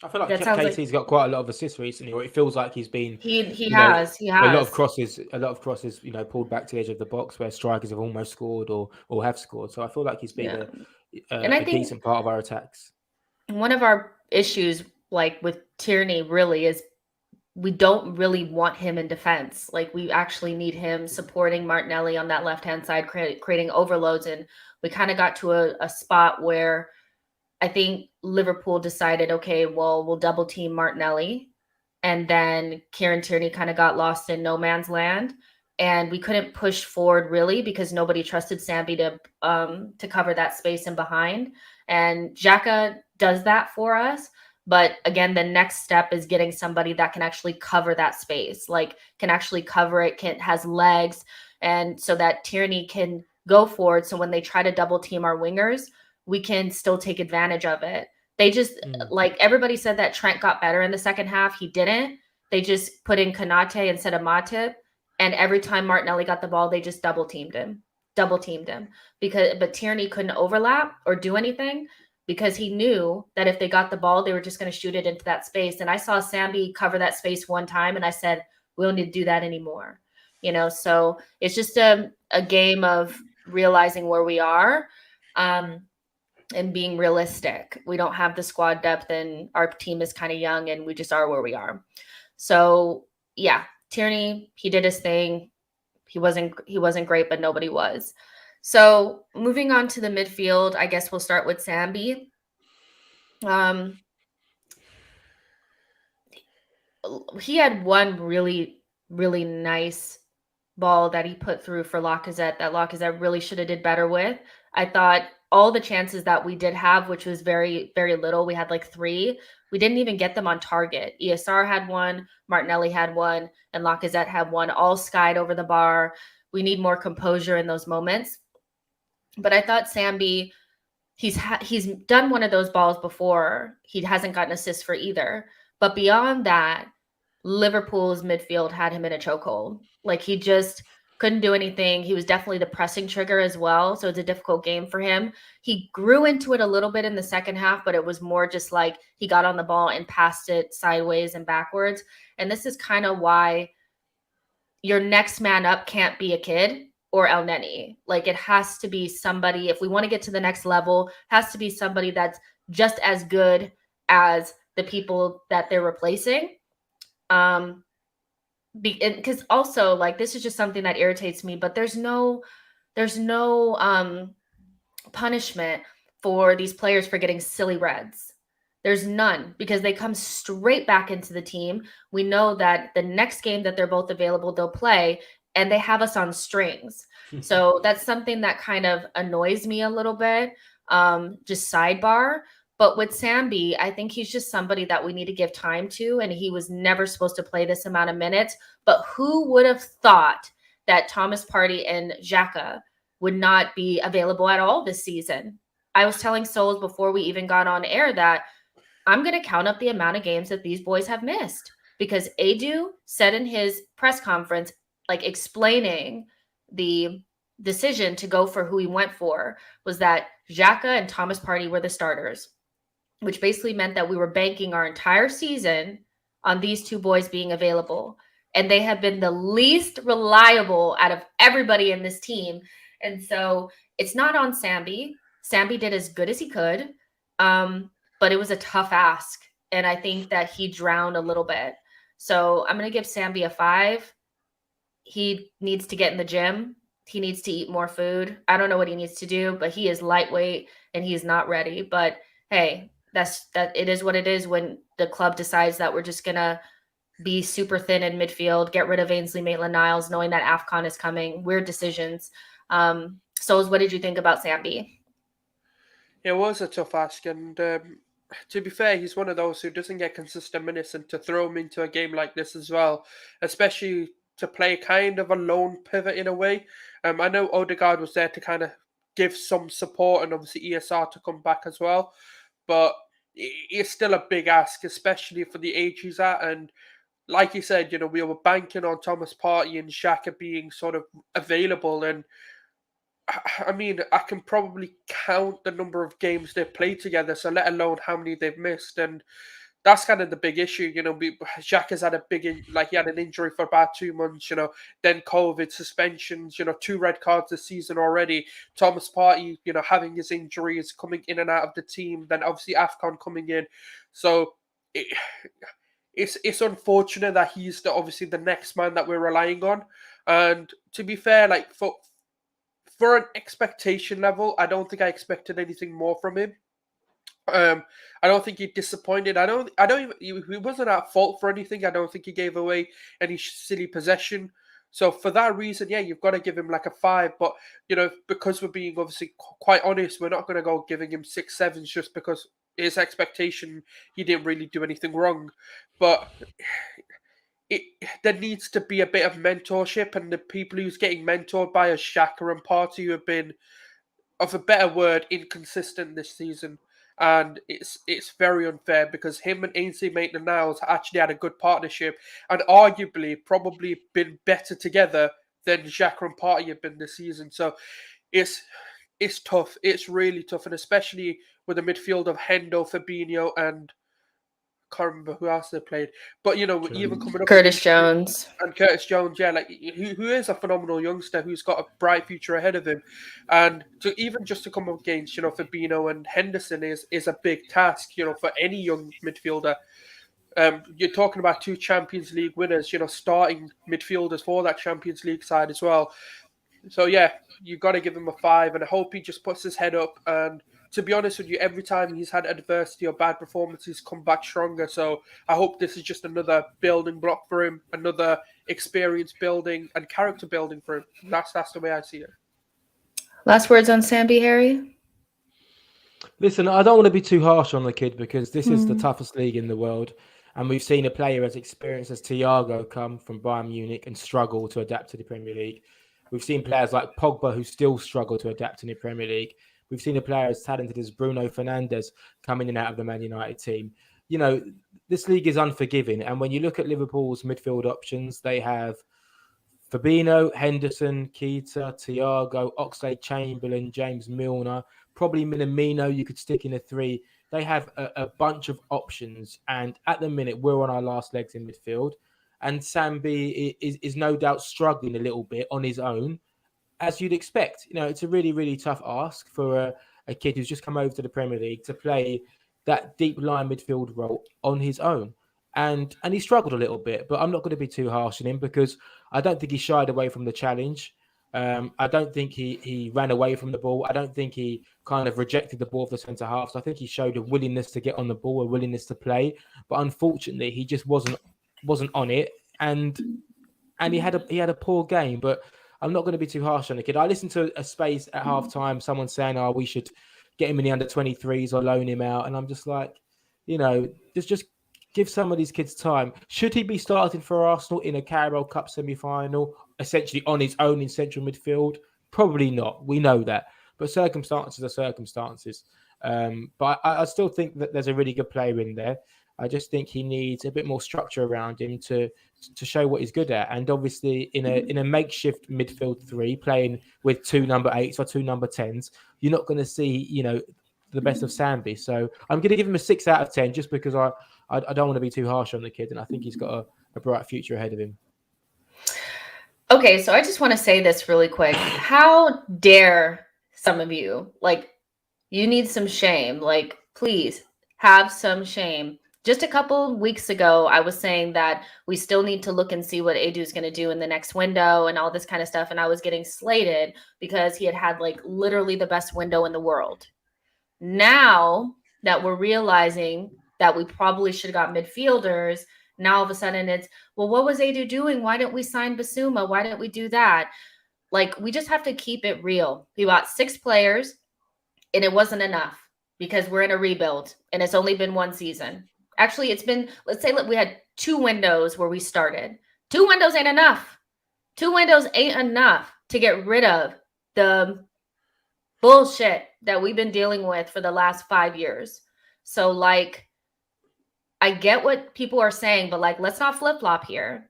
I feel like That sounds like KT's got quite a lot of assists recently, or it feels like he's been, he you know, has. a lot of crosses, you know, pulled back to the edge of the box where strikers have almost scored or have scored. So I feel like he's been and I a think decent part of our attacks. one of our issues, like with Tierney, really is we don't really want him in defense. Like, we actually need him supporting Martinelli on that left-hand side, creating overloads. And we kind of got to a spot where I think Liverpool decided, okay, well, we'll double team Martinelli. And then Kieran Tierney kind of got lost in no man's land. And we couldn't push forward really because nobody trusted Sambi to cover that space in behind. And Xhaka does that for us. But again, the next step is getting somebody that can actually cover that space, like can actually cover it, has legs, and so that Tierney can go forward. So when they try to double team our wingers, we can still take advantage of it. They just, like everybody said that Trent got better in the second half. He didn't. They just put in Konate instead of Matip. And every time Martinelli got the ball, they just double teamed him. But Tierney couldn't overlap or do anything because he knew that if they got the ball, they were just going to shoot it into that space. And I saw Sambi cover that space one time and I said, we don't need to do that anymore. You know, so it's just a game of realizing where we are. And being realistic. We don't have the squad depth and our team is kind of young and we just are where we are. So yeah, Tierney, he did his thing. He wasn't great, but nobody was. So moving on to the midfield, I guess we'll start with Sambi. He had one really, really nice ball that he put through for Lacazette that Lacazette really should have did better with. I thought all the chances that we did have, which was very, very little, we had like 3, we didn't even get them on target. ESR had one, Martinelli had one, and Lacazette had one, all skied over the bar. We need more composure in those moments. But I thought Sambi, he's done one of those balls before. He hasn't gotten assists for either. But beyond that, Liverpool's midfield had him in a chokehold. Like, he just couldn't do anything. He was definitely the pressing trigger as well. So it's a difficult game for him. He grew into it a little bit in the second half, but it was more just like he got on the ball and passed it sideways and backwards. And this is kind of why your next man up can't be a kid or El Neni. Like, it has to be somebody, if we want to get to the next level, has to be somebody that's just as good as the people that they're replacing. Because also, like, this is just something that irritates me, but there's no punishment for these players for getting silly reds. There's none, because they come straight back into the team. We know that the next game that they're both available, they'll play, and they have us on strings. So that's something that kind of annoys me a little bit. Just sidebar. But with Sambi, I think he's just somebody that we need to give time to, and he was never supposed to play this amount of minutes. But who would have thought that Thomas Partey and Xhaka would not be available at all this season? I was telling Souls before we even got on air that I'm going to count up the amount of games that these boys have missed, because Edu said in his press conference, like explaining the decision to go for who he went for, was that Xhaka and Thomas Partey were the starters, which basically meant that we were banking our entire season on these two boys being available. And they have been the least reliable out of everybody in this team. And so it's not on Sambi. Sambi did as good as he could, but it was a tough ask. And I think that he drowned a little bit. So I'm going to give Sambi a 5. He needs to get in the gym. He needs to eat more food. I don't know what he needs to do, but he is lightweight and he is not ready. But hey, it is what it is when the club decides that we're just going to be super thin in midfield, get rid of Ainsley Maitland-Niles, knowing that AFCON is coming. Weird decisions. Souls, what did you think about Sambi? It was a tough ask, and to be fair, he's one of those who doesn't get consistent minutes, and to throw him into a game like this as well, especially to play kind of a lone pivot in a way. I know Odegaard was there to kind of give some support, and obviously ESR to come back as well, but it's still a big ask, especially for the age he's at. And like you said, you know, we were banking on Thomas Partey and Xhaka being sort of available, and I mean, I can probably count the number of games they've played together, so let alone how many they've missed. And that's kind of the big issue. Xhaka has had he had an injury for about 2 months, then COVID, suspensions, 2 red cards this season already. Thomas Partey, having his injuries, coming in and out of the team, then obviously AFCON coming in. So it's unfortunate that he's obviously the next man that we're relying on. And to be fair, like for an expectation level, I don't think I expected anything more from him. I don't think he disappointed. I don't even. He wasn't at fault for anything. I don't think he gave away any silly possession. So for that reason, yeah, you've got to give him like a 5. But because we're being obviously quite honest, we're not going to go giving him 6, 7s just because his expectation he didn't really do anything wrong. But there needs to be a bit of mentorship, and the people who's getting mentored by a Xhaka and Partey who have been, of a better word, inconsistent this season. And it's very unfair because him and Ainsley Maitland-Niles actually had a good partnership and arguably probably been better together than Xhaka and Partey have been this season. So it's tough. It's really tough, and especially with a midfield of Hendo, Fabinho, and can't remember who else they played, but even coming up Curtis Jones, yeah, like who is a phenomenal youngster who's got a bright future ahead of him, and to come up against Fabinho and Henderson is a big task for any young midfielder. You're talking about 2 Champions League winners, starting midfielders for that Champions League side as well. So yeah, you got to give him a 5, and I hope he just puts his head up. And to be honest with you, every time he's had adversity or bad performance, he's come back stronger. So I hope this is just another building block for him, another experience building and character building for him. That's the way I see it. Last words on Sambi, Harry? Listen, I don't want to be too harsh on the kid because this is the toughest league in the world. And we've seen a player as experienced as Thiago come from Bayern Munich and struggle to adapt to the Premier League. We've seen players like Pogba who still struggle to adapt in the Premier League. We've seen a player as talented as Bruno Fernandes come in and out of the Man United team. This league is unforgiving. And when you look at Liverpool's midfield options, they have Fabinho, Henderson, Keita, Thiago, Oxlade-Chamberlain, James Milner, probably Minamino you could stick in a 3. They have a bunch of options. And at the minute, we're on our last legs in midfield. And Sambi is no doubt struggling a little bit on his own, as you'd expect. It's a really, really tough ask for a kid who's just come over to the Premier League to play that deep line midfield role on his own. And he struggled a little bit, but I'm not going to be too harsh on him because I don't think he shied away from the challenge. I don't think he ran away from the ball. I don't think he kind of rejected the ball of the centre halves. I think he showed a willingness to get on the ball, a willingness to play. But unfortunately, he just wasn't on it, and he had a poor game. But I'm not going to be too harsh on the kid. I listened to a space at halftime, someone saying, "Oh, we should get him in the under-23s or loan him out," and I'm just like, just give some of these kids time. Should he be starting for Arsenal in a Carabao Cup semi-final, essentially on his own in central midfield? Probably not. We know that, but circumstances are circumstances. But I still think that there's a really good player in there. I just think he needs a bit more structure around him to show what he's good at. And obviously, in a makeshift midfield 3, playing with 2 number 8s or 2 number 10s, you're not going to see, the best of Sambi. So I'm going to give him a 6 out of 10 just because I don't want to be too harsh on the kid, and I think he's got a bright future ahead of him. Okay, so I just want to say this really quick. How dare some of you, you need some shame. Please have some shame. Just a couple weeks ago, I was saying that we still need to look and see what Edu is going to do in the next window and all this kind of stuff. And I was getting slated because he had literally the best window in the world. Now that we're realizing that we probably should have got midfielders, now all of a sudden it's, well, what was Edu doing? Why didn't we sign Basuma? Why didn't we do that? We just have to keep it real. We bought 6 players and it wasn't enough because we're in a rebuild and it's only been 1 season. Actually, it's been, let's say we had 2 windows where we started. 2 windows ain't enough. 2 windows ain't enough to get rid of the bullshit that we've been dealing with for the last 5 years. So I get what people are saying, but let's not flip-flop here.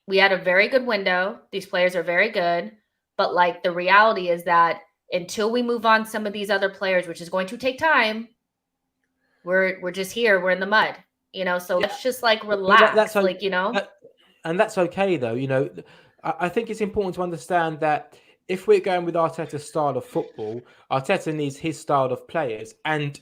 We had a very good window. These players are very good. But the reality is that until we move on some of these other players, which is going to take time, we're just here. We're in the mud. you know, so let's just like But relax, that's like, you know. and that's okay though. You know, I think it's important to understand that if we're going with Arteta's style of football, Arteta needs his style of players, and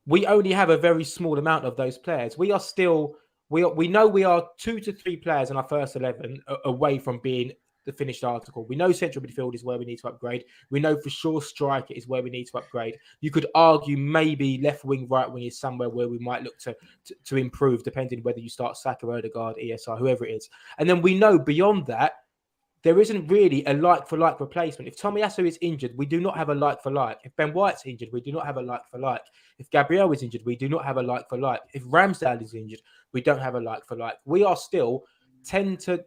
we only have a very small amount of those players. We are still we know we are 2 to 3 players in our first 11 away from being the finished article. We know central midfield is where we need to upgrade. We know for sure striker is where we need to upgrade. You could argue maybe left wing, right wing is somewhere where we might look to improve, depending whether you start Saka, Odegaard, ESR, whoever it is. And then we know beyond that, there isn't really a like-for-like replacement. If Tomiyasu is injured, we do not have a like-for-like. If Ben White's injured, we do not have a like-for-like. If Gabriel is injured, we do not have a like-for-like. If Ramsdale is injured, we don't have a like-for-like. We are still 10 to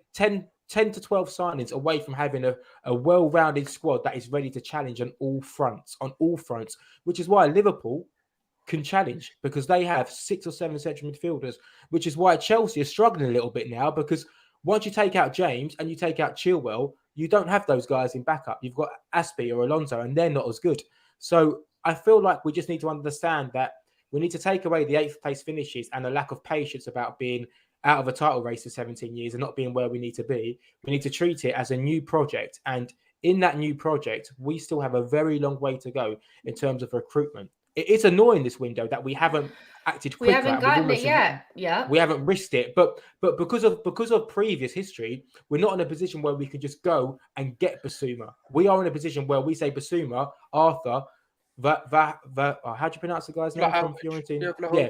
12 signings away from having a well-rounded squad that is ready to challenge on all fronts, which is why Liverpool can challenge, because they have 6 or 7 central midfielders, which is why Chelsea is struggling a little bit now, because once you take out James and you take out Chilwell, you don't have those guys in backup. You've got Aspie or Alonso, and they're not as good. So I feel like we just need to understand that we need to take away the 8th place finishes and a lack of patience about being out of a title race for 17 years and not being where we need to be. We need to treat it as a new project. And in that new project, we still have a very long way to go in terms of recruitment. It's annoying this window that we haven't acted quicker. We haven't gotten it yet. Yeah. We haven't risked it. But because of previous history, we're not in a position where we can just go and get Basuma. We are in a position where we say Basuma, Arthur, how do you pronounce the guy's name from Fiorentina? Yeah.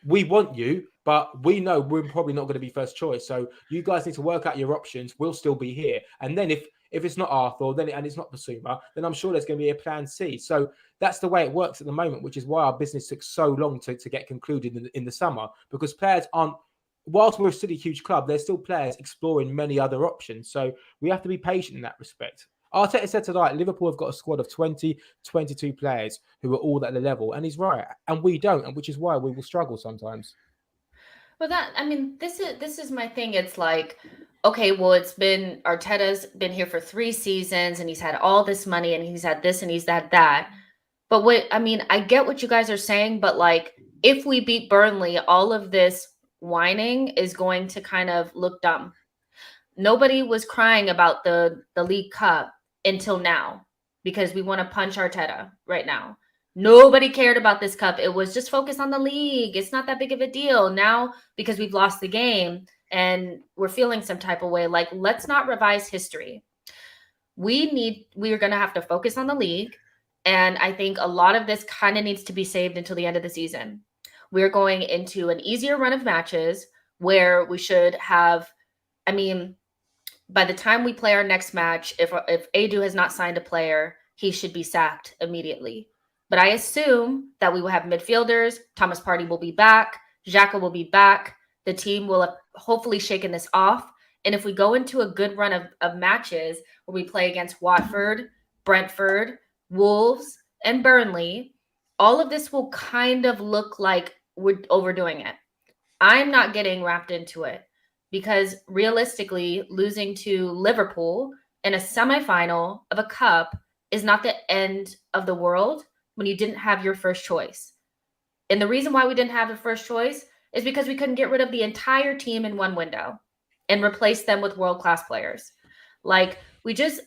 We want you, but we know we're probably not going to be first choice. So you guys need to work out your options. We'll still be here. And then if it's not Arthur, and it's not Basuma, then I'm sure there's going to be a plan C. So that's the way it works at the moment, which is why our business took so long to get concluded in the summer, because players aren't, whilst we're still a huge club, there's still players exploring many other options. So we have to be patient in that respect. Arteta said tonight, Liverpool have got a squad of 20, 22 players who are all at the level. And he's right. And we don't, and which is why we will struggle sometimes. Well, this is my thing. It's like, okay, well, Arteta's been here for 3 seasons and he's had all this money and he's had this and he's had that. But I get what you guys are saying, but like, if we beat Burnley, all of this whining is going to kind of look dumb. Nobody was crying about the League Cup until now, because we want to punch Arteta right now. Nobody cared about this cup. It was just focused on the league. It's not that big of a deal. Now, because we've lost the game and we're feeling some type of way, like, let's not revise history. We are going to have to focus on the league. And I think a lot of this kind of needs to be saved until the end of the season. We're going into an easier run of matches where we should have, by the time we play our next match, if Edu has not signed a player, he should be sacked immediately. But I assume that we will have midfielders. Thomas Partey will be back. Xhaka will be back. The team will have hopefully shaken this off. And if we go into a good run of matches where we play against Watford, Brentford, Wolves, and Burnley, all of this will kind of look like we're overdoing it. I'm not getting wrapped into it, because realistically, losing to Liverpool in a semifinal of a cup is not the end of the world when you didn't have your first choice. And the reason why we didn't have the first choice is because we couldn't get rid of the entire team in one window and replace them with world-class players. Like,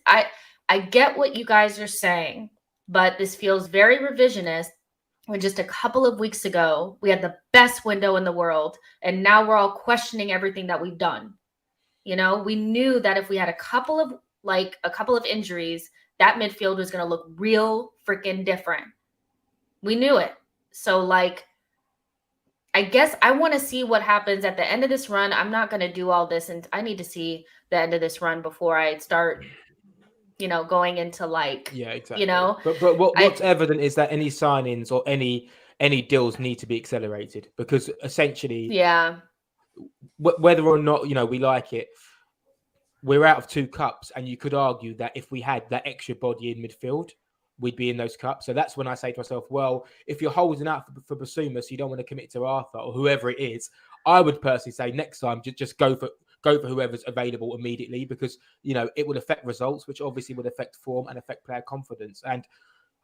I get what you guys are saying, but this feels very revisionist when just a couple of weeks ago, we had the best window in the world, and now we're all questioning everything that we've done. You know, we knew that if we had a couple of injuries, that midfield was going to look real freaking different. We knew it. So, like, I guess I want to see what happens at the end of this run. I'm not going to do all this, and I need to see the end of this run before I start, going into exactly. But what's evident is that any signings or any deals need to be accelerated, because essentially, whether or not we like it, we're out of 2 cups, and you could argue that if we had that extra body in midfield, we'd be in those cups. So that's when I say to myself, well, if you're holding out for Basuma, so you don't want to commit to Arthur or whoever it is, I would personally say next time just go for whoever's available immediately, because it would affect results, which obviously would affect form and affect player confidence. And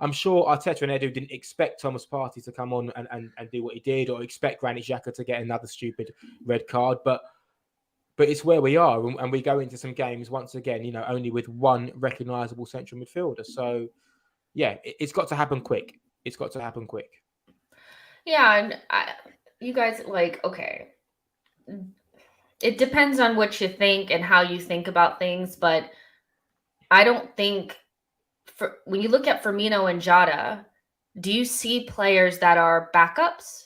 I'm sure Arteta and Edu didn't expect Thomas Partey to come on and do what he did, or expect Granit Xhaka to get another stupid red card. But it's where we are, and we go into some games once again, you know, only with one recognisable central midfielder. So, yeah, it's got to happen quick. It's got to happen quick. Yeah, and you guys, like, okay, it depends on what you think and how you think about things, but I don't think when you look at Firmino and Jota, do you see players that are backups?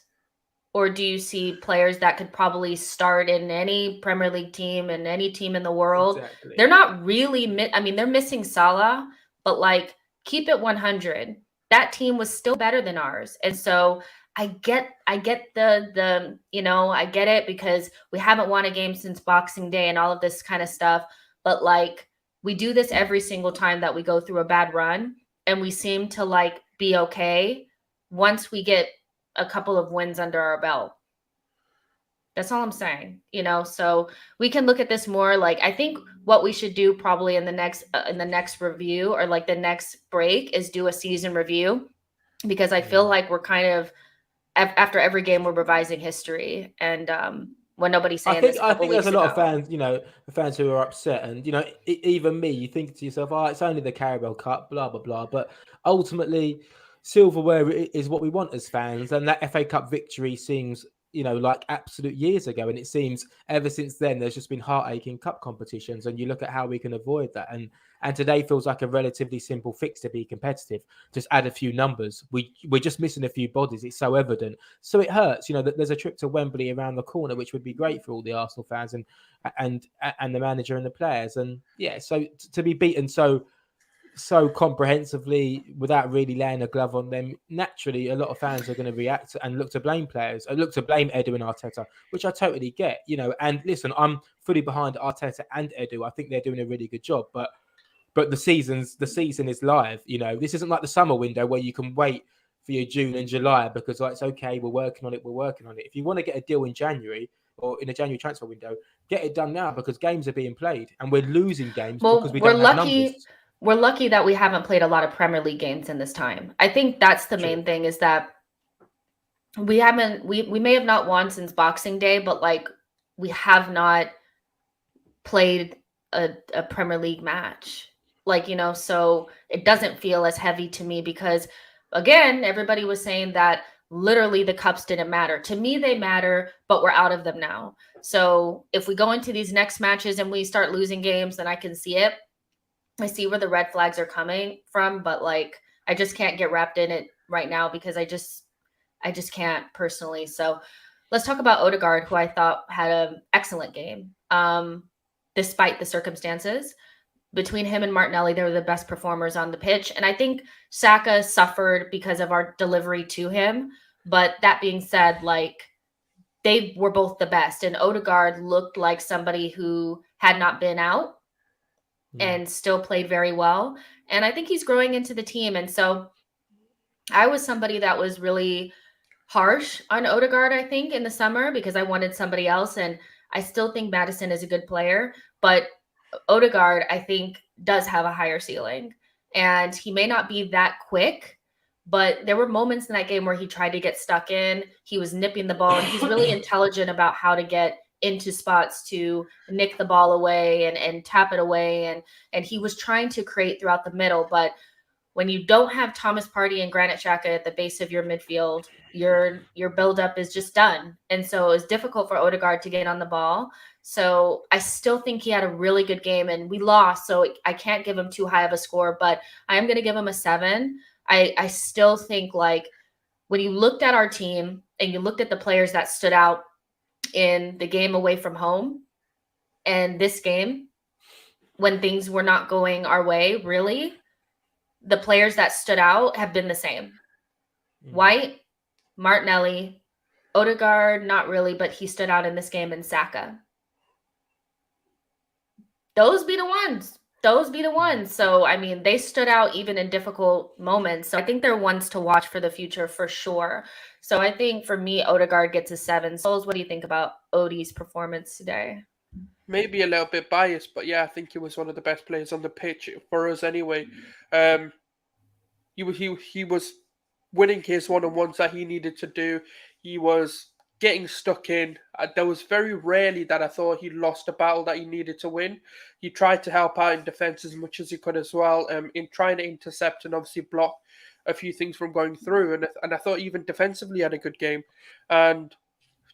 Or do you see players that could probably start in any Premier League team and any team in the world? Exactly. They're not really, they're missing Salah, but like, keep it 100. That team was still better than ours. And so I get the I get it, because we haven't won a game since Boxing Day and all of this kind of stuff. But like, we do this every single time that we go through a bad run, and we seem to like be okay once we get a couple of wins under our belt. That's all I'm saying, so we can look at this more. Like, I think what we should do probably in the next review, or like the next break, is do a season review, because I feel like we're kind of, after every game, we're revising history. And when nobody's saying I think there's a lot of fans, fans who are upset, and even me, you think to yourself, oh, it's only the Carabao Cup, blah blah blah. But ultimately, silverware is what we want as fans, and that FA Cup victory seems, like absolute years ago, and it seems ever since then there's just been heartache in cup competitions. And you look at how we can avoid that, and today feels like a relatively simple fix to be competitive. Just add a few numbers. We're just missing a few bodies. It's so evident, so it hurts. That there's a trip to Wembley around the corner, which would be great for all the Arsenal fans and the manager and the players. And yeah, so to be beaten so comprehensively without really laying a glove on them, naturally a lot of fans are going to react and look to blame players, look to blame Edu and Arteta, which I totally get. And listen, I'm fully behind Arteta and Edu. I think they're doing a really good job, but the season is live. This isn't like the summer window where you can wait for your June and July because it's okay, we're working on it. If you want to get a deal in January or in a January transfer window, get it done now, because games are being played and we're losing games because we don't have numbers. We're lucky that we haven't played a lot of Premier League games in this time. I think that's the main thing, is that we may have not won since Boxing Day, but like, we have not played a Premier League match. Like, so it doesn't feel as heavy to me, because again, everybody was saying that literally the cups didn't matter. To me, they matter, but we're out of them now. So if we go into these next matches and we start losing games, then I can see it. I see where the red flags are coming from, but like, I just can't get wrapped in it right now, because I just can't personally. So let's talk about Odegaard, who I thought had an excellent game, despite the circumstances. Between him and Martinelli, they were the best performers on the pitch. And I think Saka suffered because of our delivery to him. But that being said, like, they were both the best. And Odegaard looked like somebody who had not been out and still played very well. And I think he's growing into the team. And so I was somebody that was really harsh on Odegaard, I think, in the summer, because I wanted somebody else. And I still think Maddison is a good player, but Odegaard, I think, does have a higher ceiling. And he may not be that quick, but there were moments in that game where he tried to get stuck in. He was nipping the ball, and he's really intelligent about how to get into spots to nick the ball away and tap it away. And he was trying to create throughout the middle. But when you don't have Thomas Partey and Granit Xhaka at the base of your midfield, your buildup is just done. And so it was difficult for Odegaard to get on the ball. So I still think he had a really good game, and we lost, so I can't give him too high of a score, but I am going to give him a 7. I still think, like, when you looked at our team and you looked at the players that stood out in the game away from home and this game, when things were not going our way, really, the players that stood out have been the same. White, Martinelli, Odegaard, not really, but he stood out in this game, and Saka. Those be the ones. So, I mean, they stood out even in difficult moments. So I think they're ones to watch for the future for sure. So I think for me, Odegaard gets a 7. Souls, what do you think about Odie's performance today? Maybe a little bit biased, but yeah, I think he was one of the best players on the pitch for us anyway. he was winning his one-on-ones that he needed to do. He was getting stuck in. There was very rarely that I thought he lost a battle that he needed to win. He tried to help out in defense as much as he could as well, in trying to intercept and obviously block a few things from going through. And I thought even defensively he had a good game. And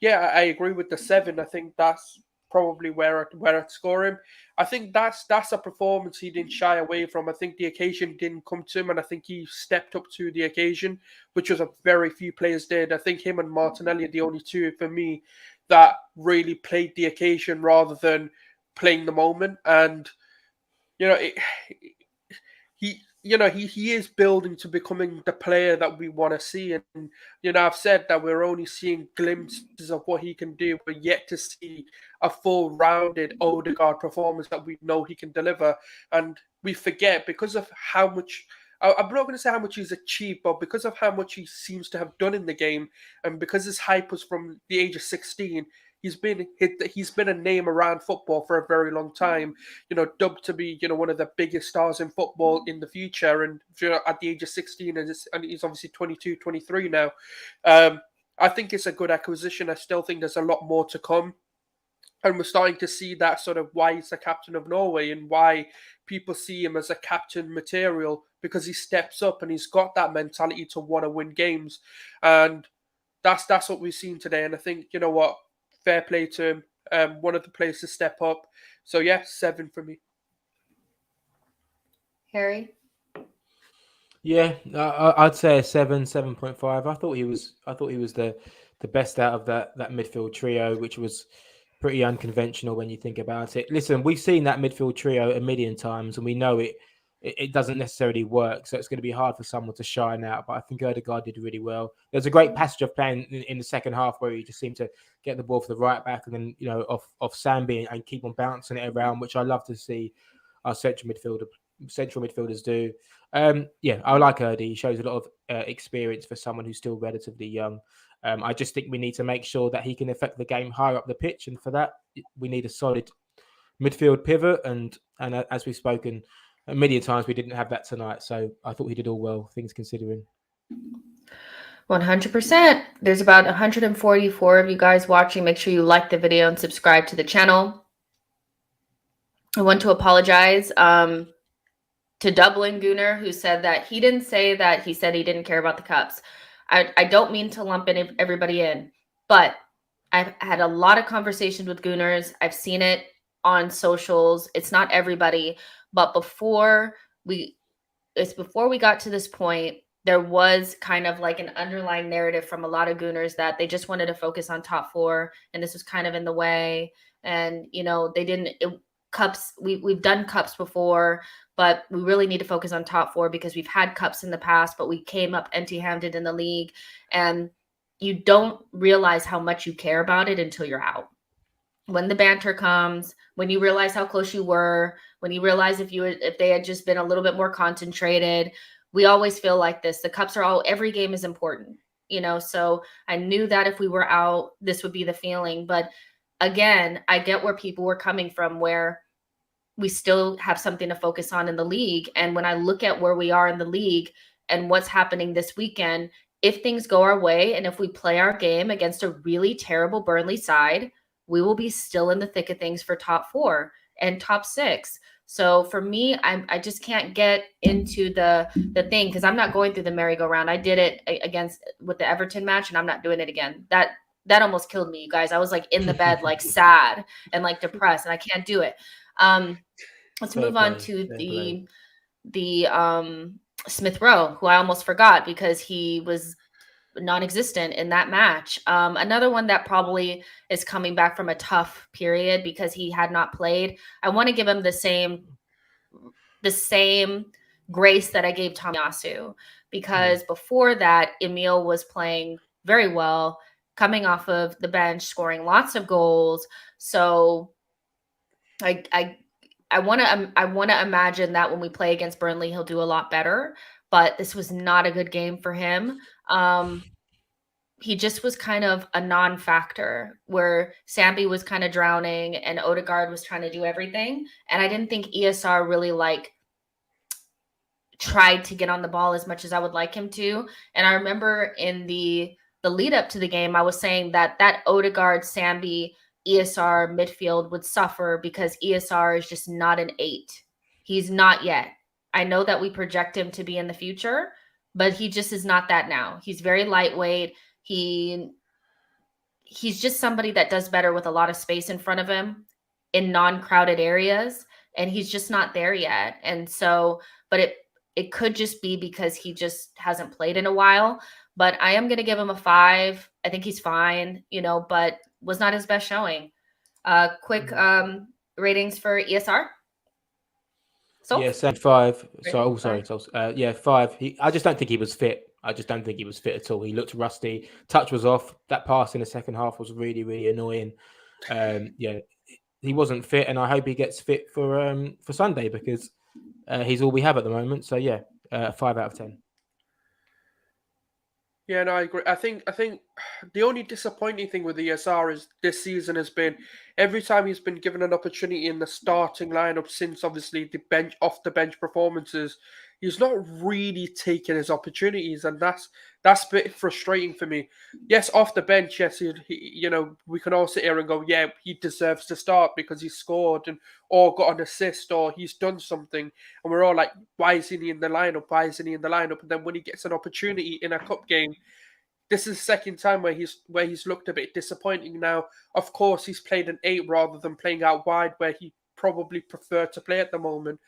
yeah, I agree with the 7. I think that's probably where I'd score him. I think that's a performance he didn't shy away from. I think the occasion didn't come to him, and I think he stepped up to the occasion, which was a very few players did. I think him and Martinelli are the only two for me that really played the occasion rather than playing the moment. And you know, he is building to becoming the player that we want to see. And, I've said that we're only seeing glimpses of what he can do, but yet to see a full rounded Odegaard performance that we know he can deliver. And we forget because of how much, I'm not going to say how much he's achieved, but because of how much he seems to have done in the game, and because his hype was from the age of 16, he's been a name around football for a very long time, dubbed to be, one of the biggest stars in football in the future. And at the age of 16, and he's obviously 22, 23 now. I think it's a good acquisition. I still think there's a lot more to come. And we're starting to see that sort of why he's the captain of Norway and why people see him as a captain material, because he steps up and he's got that mentality to want to win games. And that's what we've seen today. And I think, fair play to him. One of the players to step up. So yeah, 7 for me. Harry? Yeah, I'd say a 7, 7.5. I thought he was the best out of that midfield trio, which was pretty unconventional when you think about it. Listen, we've seen that midfield trio a million times, and we know it doesn't necessarily work. So it's going to be hard for someone to shine out. But I think Odegaard did really well. There's a great passage of playing in the second half where he just seemed to get the ball for the right back and then off Sambi and keep on bouncing it around, which I love to see our central midfielders do. I like Erde. He shows a lot of experience for someone who's still relatively young. I just think we need to make sure that he can affect the game higher up the pitch, and for that we need a solid midfield pivot. And as we've spoken a million times, we didn't have that tonight. So I thought he did all well, things considering. 100%. There's about 144 of you guys watching. Make sure you like the video and subscribe to the channel. I want to apologize to Dublin Gooner, who said that he didn't say that. He said he didn't care about the cups. I don't mean to lump everybody in, but I've had a lot of conversations with Gooners. I've seen it on socials. It's not everybody, but before we got to this point, there was kind of like an underlying narrative from a lot of Gooners that they just wanted to focus on top 4, and this was kind of in the way. And they didn't. Cups, we've done cups before, but we really need to focus on top 4 because we've had cups in the past, but we came up empty-handed in the league, and you don't realize how much you care about it until you're out. When the banter comes, when you realize how close you were, when you realize if they had just been a little bit more concentrated. We always feel like this. The cups every game is important, so I knew that if we were out, this would be the feeling. But again, I get where people were coming from, where we still have something to focus on in the league. And when I look at where we are in the league and what's happening this weekend, if things go our way and if we play our game against a really terrible Burnley side, we will be still in the thick of things for top 4 and top 6. So for me, I just can't get into the thing, because I'm not going through the merry-go-round. I did it with the Everton match, and I'm not doing it again. That almost killed me, you guys. I was like in the bed, like sad and like depressed, and I can't do it. Let's move on to the Smith Rowe, who I almost forgot because he was non-existent in that match. Another one that probably is coming back from a tough period because he had not played. I want to give him the same grace that I gave Tomiyasu, because before that, Emil was playing very well, coming off of the bench, scoring lots of goals. So I want to imagine that when we play against Burnley, he'll do a lot better. But this was not a good game for him. He just was kind of a non-factor, where Sambi was kind of drowning and Odegaard was trying to do everything. And I didn't think ESR really tried to get on the ball as much as I would like him to. And I remember in the lead up to the game, I was saying that Odegaard, Sambi, ESR midfield would suffer because ESR is just not an 8. He's not yet. I know that we project him to be in the future, but he just is not that now. He's very lightweight. He's just somebody that does better with a lot of space in front of him in non-crowded areas, and he's just not there yet. And so, but it could just be because he just hasn't played in a while. But I am going to give him a 5. I think he's fine, but was not his best showing. Quick ratings for ESR. So yeah, 5. So, sorry. So, 5. I just don't think he was fit. I just don't think he was fit at all. He looked rusty. Touch was off. That pass in the second half was really, really annoying. He wasn't fit, and I hope he gets fit for Sunday because he's all we have at the moment. So 5 out of 10. Yeah, no, I agree. I think the only disappointing thing with ESR is this season has been every time he's been given an opportunity in the starting lineup since obviously the off the bench performances, he's not really taken his opportunities, and that's a bit frustrating for me. Yes, off the bench, yes, we can all sit here and go, yeah, he deserves to start because he scored or got an assist or he's done something, and we're all like, why isn't he in the lineup? Why isn't he in the lineup? And then when he gets an opportunity in a cup game, this is the second time where he's looked a bit disappointing. Now, of course, he's played an 8 rather than playing out wide where he probably preferred to play at the moment.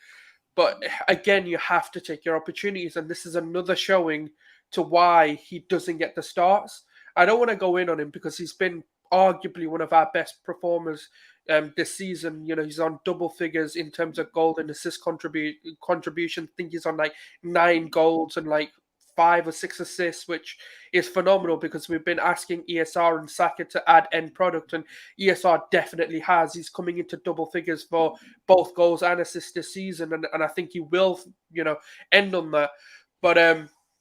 But again, you have to take your opportunities, and this is another showing to why he doesn't get the starts. I don't want to go in on him because he's been arguably one of our best performers this season. He's on double figures in terms of goal and assist contribution. I think he's on like 9 goals and like 5 or 6 assists, which is phenomenal because we've been asking ESR and Saka to add end product, and ESR definitely has. He's coming into double figures for both goals and assists this season, and I think he will, end on that. But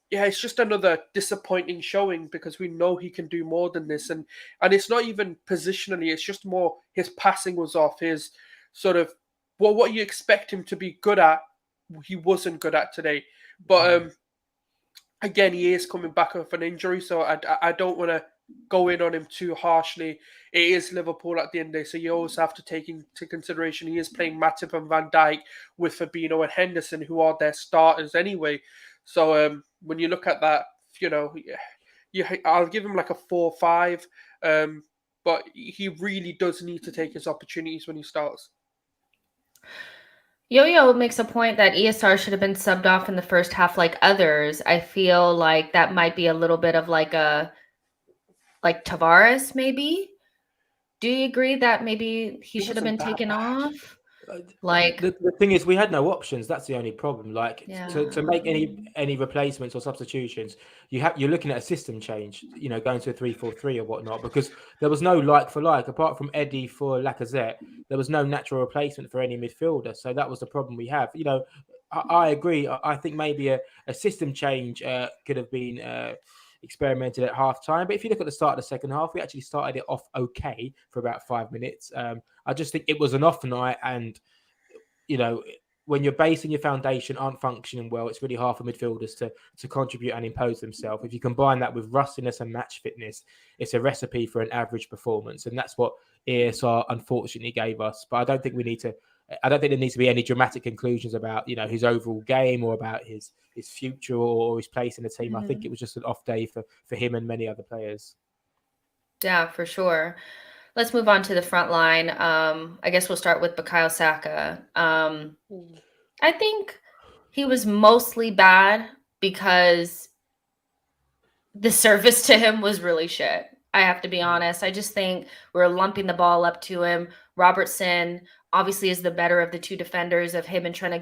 it's just another disappointing showing because we know he can do more than this, and it's not even positionally. It's just more his passing was off. His sort of what you expect him to be good at, he wasn't good at today. But again, he is coming back off an injury, so I don't want to go in on him too harshly. It is Liverpool at the end of the day, so you always have to take into consideration he is playing Matip and Van Dijk with Fabinho and Henderson, who are their starters anyway. So when you look at that, I'll give him like a 4-5, but he really does need to take his opportunities when he starts. Yo-Yo makes a point that ESR should have been subbed off in the first half like others. I feel like that might be a little bit of like Tavares, maybe. Do you agree that maybe he should have been taken off? Like the thing is, we had no options. That's the only problem. Like to make any replacements or substitutions, you're looking at a system change. Going to a 3-4-3 or whatnot, because there was no like for like. Apart from Eddie for Lacazette, there was no natural replacement for any midfielder. So that was the problem we have. I agree. I think maybe a system change could have been experimented at half time. But if you look at the start of the second half, we actually started it off okay for about 5 minutes. I just think it was an off night, and when your base and your foundation aren't functioning well, it's really hard for midfielders to contribute and impose themselves. If you combine that with rustiness and match fitness, it's a recipe for an average performance, and that's what ESR unfortunately gave us. But I don't think there needs to be any dramatic conclusions about his overall game or about his future or his place in the team. I think it was just an off day for him and many other players. Yeah, for sure. Let's move on to the front line. I guess we'll start with Bukayo Saka. I think he was mostly bad because the service to him was really shit. I have to be honest. I just think we're lumping the ball up to him. Robertson obviously is the better of the two defenders of him and Trent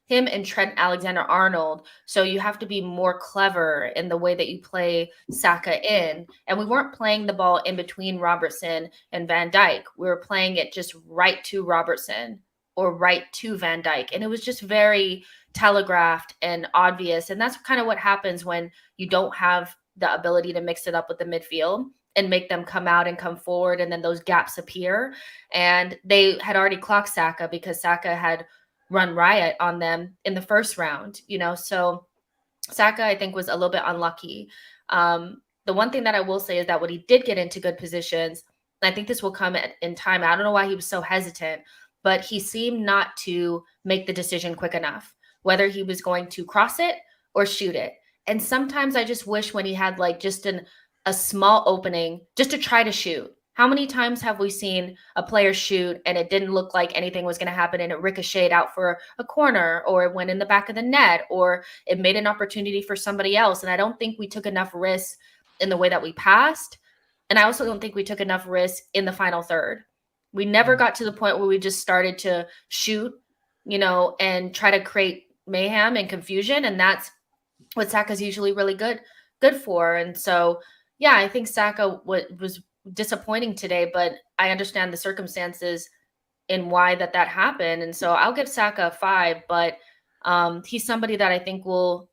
Alexander-Arnold. So you have to be more clever in the way that you play Saka in. And we weren't playing the ball in between Robertson and Van Dijk. We were playing it just right to Robertson or right to Van Dijk. And it was just very telegraphed and obvious. And that's kind of what happens when you don't have the ability to mix it up with the midfield and make them come out and come forward. And then those gaps appear. And they had already clocked Saka because Saka had run riot on them in the first round, so Saka, I think, was a little bit unlucky. The one thing that I will say is that when he did get into good positions, and I think this will come in time. I don't know why he was so hesitant, but he seemed not to make the decision quick enough, whether he was going to cross it or shoot it. And sometimes I just wish when he had like just a small opening just to try to shoot. How many times have we seen a player shoot and it didn't look like anything was going to happen and it ricocheted out for a corner, or it went in the back of the net, or it made an opportunity for somebody else? And I don't think we took enough risks in the way that we passed. And I also don't think we took enough risks in the final third. We never got to the point where we just started to shoot, and try to create mayhem and confusion. And that's what Saka's usually really good for. And so, yeah, I think Saka was disappointing today, but I understand the circumstances and why that happened. And so I'll give Saka a 5, but he's somebody that I think will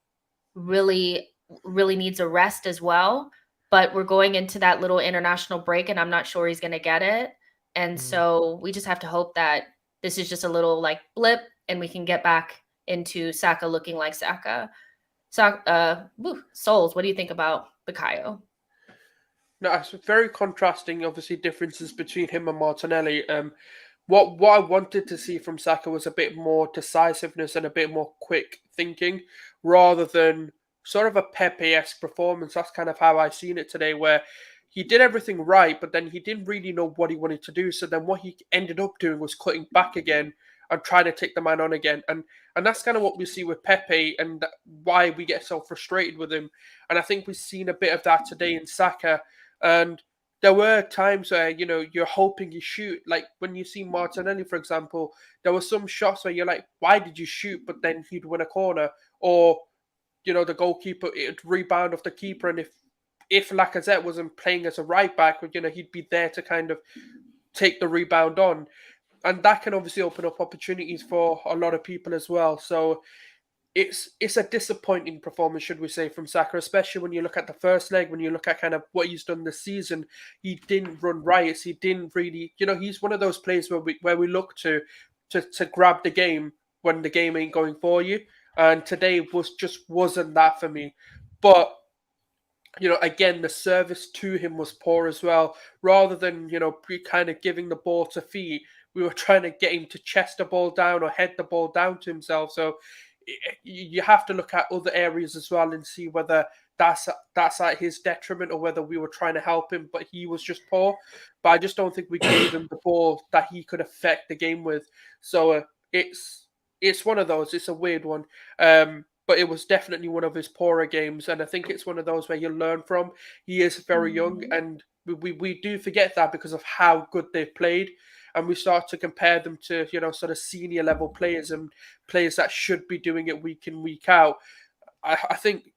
really needs a rest as well. But we're going into that little international break, and I'm not sure he's going to get it. And so we just have to hope that this is just a little like blip, and we can get back into Saka looking like Saka. So, Souls, what do you think about Bukayo? No, it's very contrasting, obviously, differences between him and Martinelli. What I wanted to see from Saka was a bit more decisiveness and a bit more quick thinking, rather than sort of a Pepe-esque performance. That's kind of how I seen it today, where he did everything right, but then he didn't really know what he wanted to do. So then what he ended up doing was cutting back again and trying to take the man on again. And that's kind of what we see with Pepe, and why we get so frustrated with him. And I think we've seen a bit of that today in Saka. And there were times where, you're hoping you shoot. Like when you see Martinelli, for example, there were some shots where you're like, why did you shoot? But then he'd win a corner. Or, the goalkeeper, it'd rebound off the keeper. And if Lacazette wasn't playing as a right back, he'd be there to kind of take the rebound on. And that can obviously open up opportunities for a lot of people as well. So it's a disappointing performance, should we say, from Saka, especially when you look at the first leg, when you look at kind of what he's done this season. He didn't run riots. He didn't really, he's one of those players where we look to grab the game when the game ain't going for you. And today wasn't that for me. But, again, the service to him was poor as well. Rather than, kind of giving the ball to feet, we were trying to get him to chest the ball down or head the ball down to himself. So you have to look at other areas as well and see whether that's at his detriment or whether we were trying to help him, but he was just poor. But I just don't think we gave him the ball that he could affect the game with. So it's one of those. It's a weird one. But it was definitely one of his poorer games, and I think it's one of those where you learn from. He is very young, and we do forget that because of how good they've played. And we start to compare them to, sort of senior level players and players that should be doing it week in, week out. I think,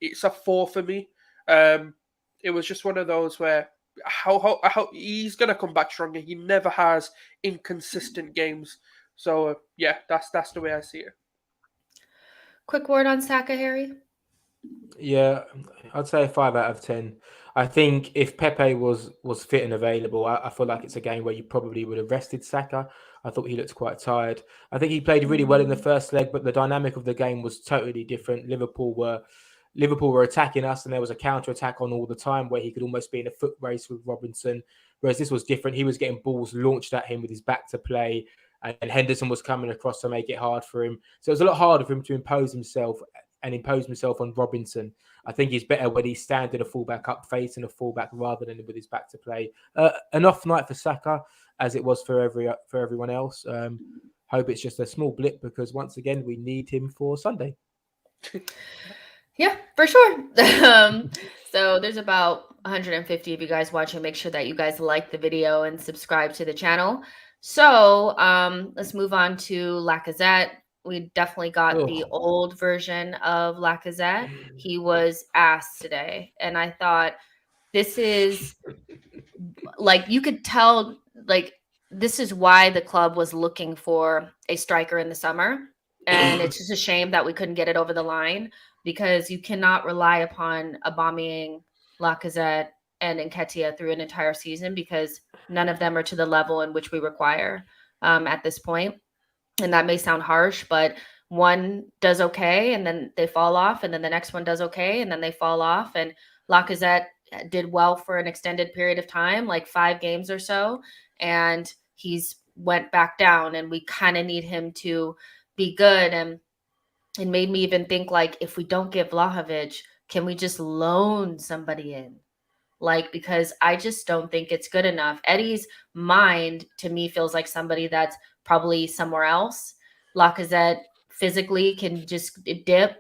it's a 4 for me. It was just one of those where how he's going to come back stronger. He never has inconsistent games. So, yeah, that's the way I see it. Quick word on Saka, Harry? Yeah, I'd say a 5 out of 10. I think if Pepe was fit and available, I feel like it's a game where you probably would have rested Saka. I thought he looked quite tired. I think he played really well in the first leg, but the dynamic of the game was totally different. Liverpool were attacking us, and there was a counter-attack on all the time where he could almost be in a foot race with Robinson, whereas this was different. He was getting balls launched at him with his back to play, and Henderson was coming across to make it hard for him. So it was a lot harder for him to impose himself on Robinson. I think he's better when he's standing a fullback up facing a fullback rather than with his back to play. An off night for Saka, as it was for everyone else. Hope it's just a small blip, because once again we need him for Sunday. Yeah, for sure. So there's about 150 of you guys watching. Make sure that you guys like the video and subscribe to the channel. So let's move on to Lacazette. We definitely got the old version of Lacazette. He was ass today. And I thought, this is like, you could tell, like, this is why the club was looking for a striker in the summer. And it's just a shame that we couldn't get it over the line, because you cannot rely upon Aubameyang, Lacazette, and Nketiah through an entire season, because none of them are to the level in which we require at this point. And that may sound harsh, but one does okay and then they fall off, and then the next one does okay and then they fall off. And Lacazette did well for an extended period of time, like 5 games or so, and he's went back down, and we kind of need him to be good. And it made me even think, like, if we don't get Vlahovic, can we just loan somebody in? Like, because I just don't think it's good enough. Eddie's mind to me feels like somebody that's probably somewhere else. Lacazette physically can just dip.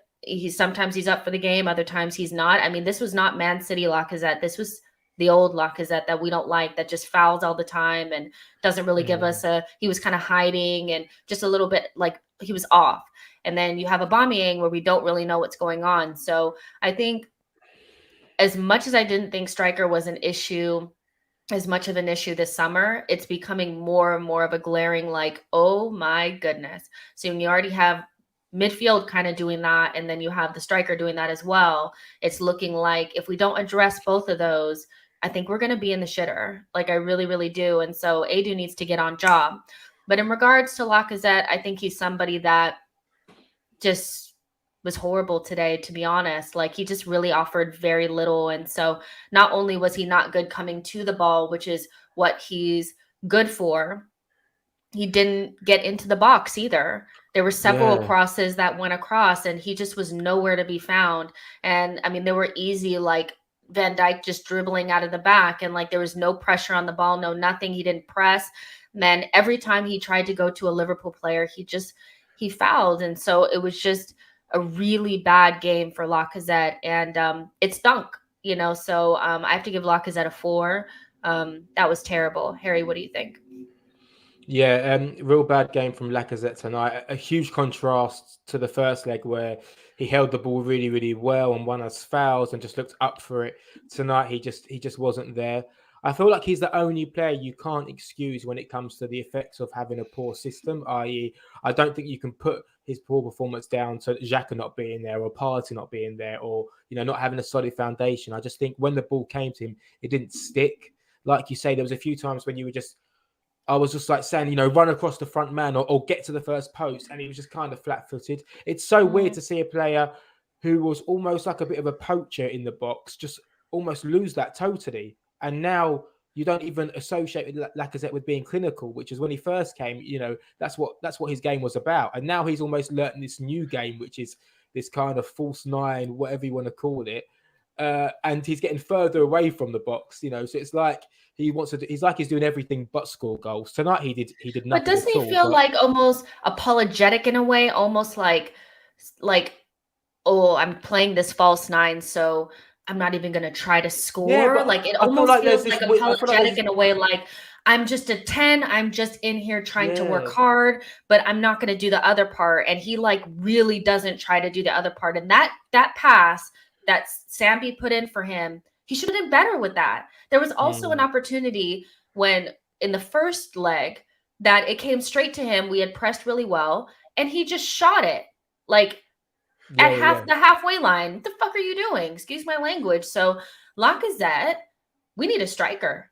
Sometimes he's up for the game, other times he's not. I mean, this was not Man City Lacazette. This was the old Lacazette that we don't like, that just fouls all the time and doesn't really give us he was kind of hiding and just a little bit like he was off. And then you have Aubameyang where we don't really know what's going on. So I think, as much as I didn't think striker was as much of an issue this summer, it's becoming more and more of a glaring, like, oh my goodness. So when you already have midfield kind of doing that, and then you have the striker doing that as well, it's looking like if we don't address both of those, I think we're going to be in the shitter. Like, I really, really do. And so Edu needs to get on job. But in regards to Lacazette, I think he's somebody that just was horrible today, to be honest. Like, he just really offered very little. And so not only was he not good coming to the ball, which is what he's good for, he didn't get into the box either. There were several crosses that went across and he just was nowhere to be found. And I mean, they were easy, like Van Dijk just dribbling out of the back, and like there was no pressure on the ball, no nothing. He didn't press. And then every time he tried to go to a Liverpool player, he fouled. And so it was just a really bad game for Lacazette, and it stunk, so I have to give Lacazette a 4. That was terrible. Harry, what do you think? Yeah, real bad game from Lacazette tonight. A huge contrast to the first leg where he held the ball really, really well and won us fouls and just looked up for it. Tonight, he just wasn't there. I feel like he's the only player you can't excuse when it comes to the effects of having a poor system, i.e., I don't think you can put his poor performance down to Xhaka not being there or Partey not being there or, not having a solid foundation. I just think when the ball came to him, it didn't stick. Like you say, there was a few times when I was just like saying, run across the front man or get to the first post, and he was just kind of flat-footed. It's so weird to see a player who was almost like a bit of a poacher in the box just almost lose that totally. And now you don't even associate Lacazette with being clinical, which is when he first came, that's what his game was about. And now he's almost learned this new game, which is this kind of false nine, whatever you want to call it. And he's getting further away from the box, so it's like he's doing everything but score goals. Tonight he did nothing. But doesn't he feel like almost apologetic in a way, almost like, oh, I'm playing this false nine, so I'm not even going to try to score. Yeah, like it almost feels like apologetic in a way, like I'm just a 10. I'm just in here trying to work hard, but I'm not going to do the other part. And he like really doesn't try to do the other part. And that pass that Sambi put in for him, he should have done better with that. There was also an opportunity when in the first leg that it came straight to him. We had pressed really well, and he just shot it like at the halfway line. What the fuck are you doing? Excuse my language. So Lacazette, we need a striker.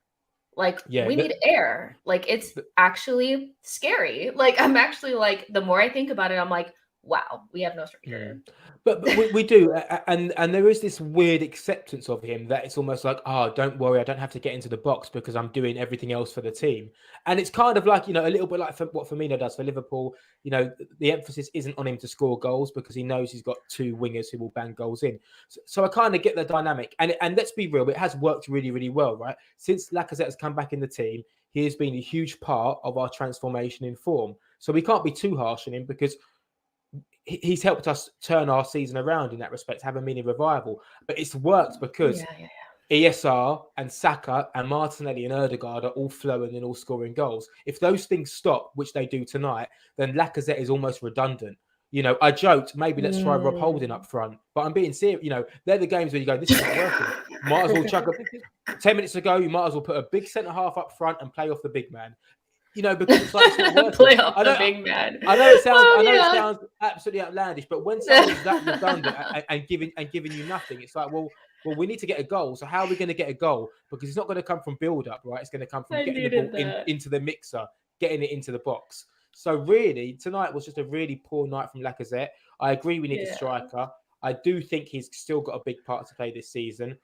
Like we need air. Like it's actually scary. Like I'm actually like, the more I think about it, I'm like, wow, we have no striker. But we do, and there is this weird acceptance of him that it's almost like, oh, don't worry, I don't have to get into the box because I'm doing everything else for the team. And it's kind of like, a little bit like what Firmino does for Liverpool. The emphasis isn't on him to score goals because he knows he's got 2 wingers who will bang goals in. So I kind of get the dynamic. And let's be real, it has worked really, really well, right? Since Lacazette has come back in the team, he has been a huge part of our transformation in form. So we can't be too harsh on him because he's helped us turn our season around in that respect, have a mini revival. But it's worked because ESR and Saka and Martinelli and Ødegaard are all flowing and all scoring goals. If those things stop, which they do tonight, then Lacazette is almost redundant. I joked, maybe let's try Rob Holding up front. But I'm being serious. They're the games where you go, this is not working. Might as well chuck 10 minutes ago, you might as well put a big centre-half up front and play off the big man. Because it's like it's not working. Play off the big man. I know it sounds absolutely outlandish, but when someone's that redundant and giving you nothing, it's like, well, we need to get a goal. So how are we going to get a goal? Because it's not going to come from build up, right? It's going to come from getting the ball into the mixer, getting it into the box. So really, tonight was just a really poor night from Lacazette. I agree we need a striker. I do think he's still got a big part to play this season.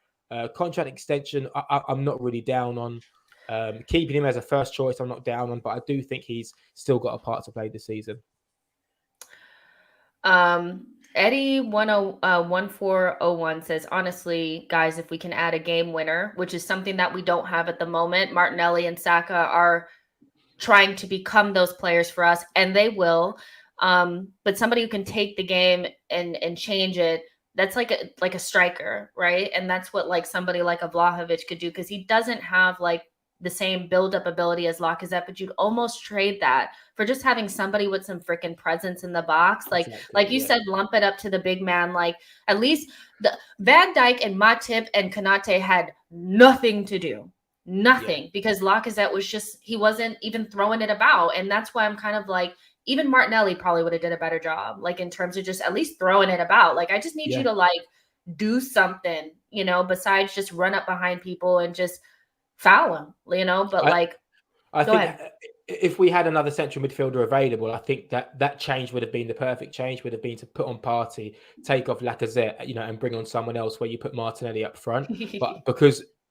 Contract extension, I'm not really down on. Keeping him as a first choice, I'm not down on, but I do think he's still got a part to play this season. Eddie 1401 says, honestly, guys, if we can add a game winner, which is something that we don't have at the moment, Martinelli and Saka are trying to become those players for us, and they will. But somebody who can take the game and change it, that's like a striker, right? And that's what like somebody like a Vlahovic could do, because he doesn't have like the same build-up ability as Lacazette, but you'd almost trade that for just having somebody with some freaking presence in the box. Like, Exactly, like you said, lump it up to the big man. Like, at least the Van Dijk and Matip and Konate had nothing to do. Nothing, because Lacazette was just, he wasn't even throwing it about. And that's why I'm kind of like, even Martinelli probably would have did a better job, like in terms of just at least throwing it about. Like, I just need you to like do something, you know, besides just run up behind people and just foul him, you know. But I think if we had another central midfielder available, I think that change would have been the perfect change. Would have been to put on Partey, take off Lacazette, you know, and bring on someone else where you put Martinelli up front.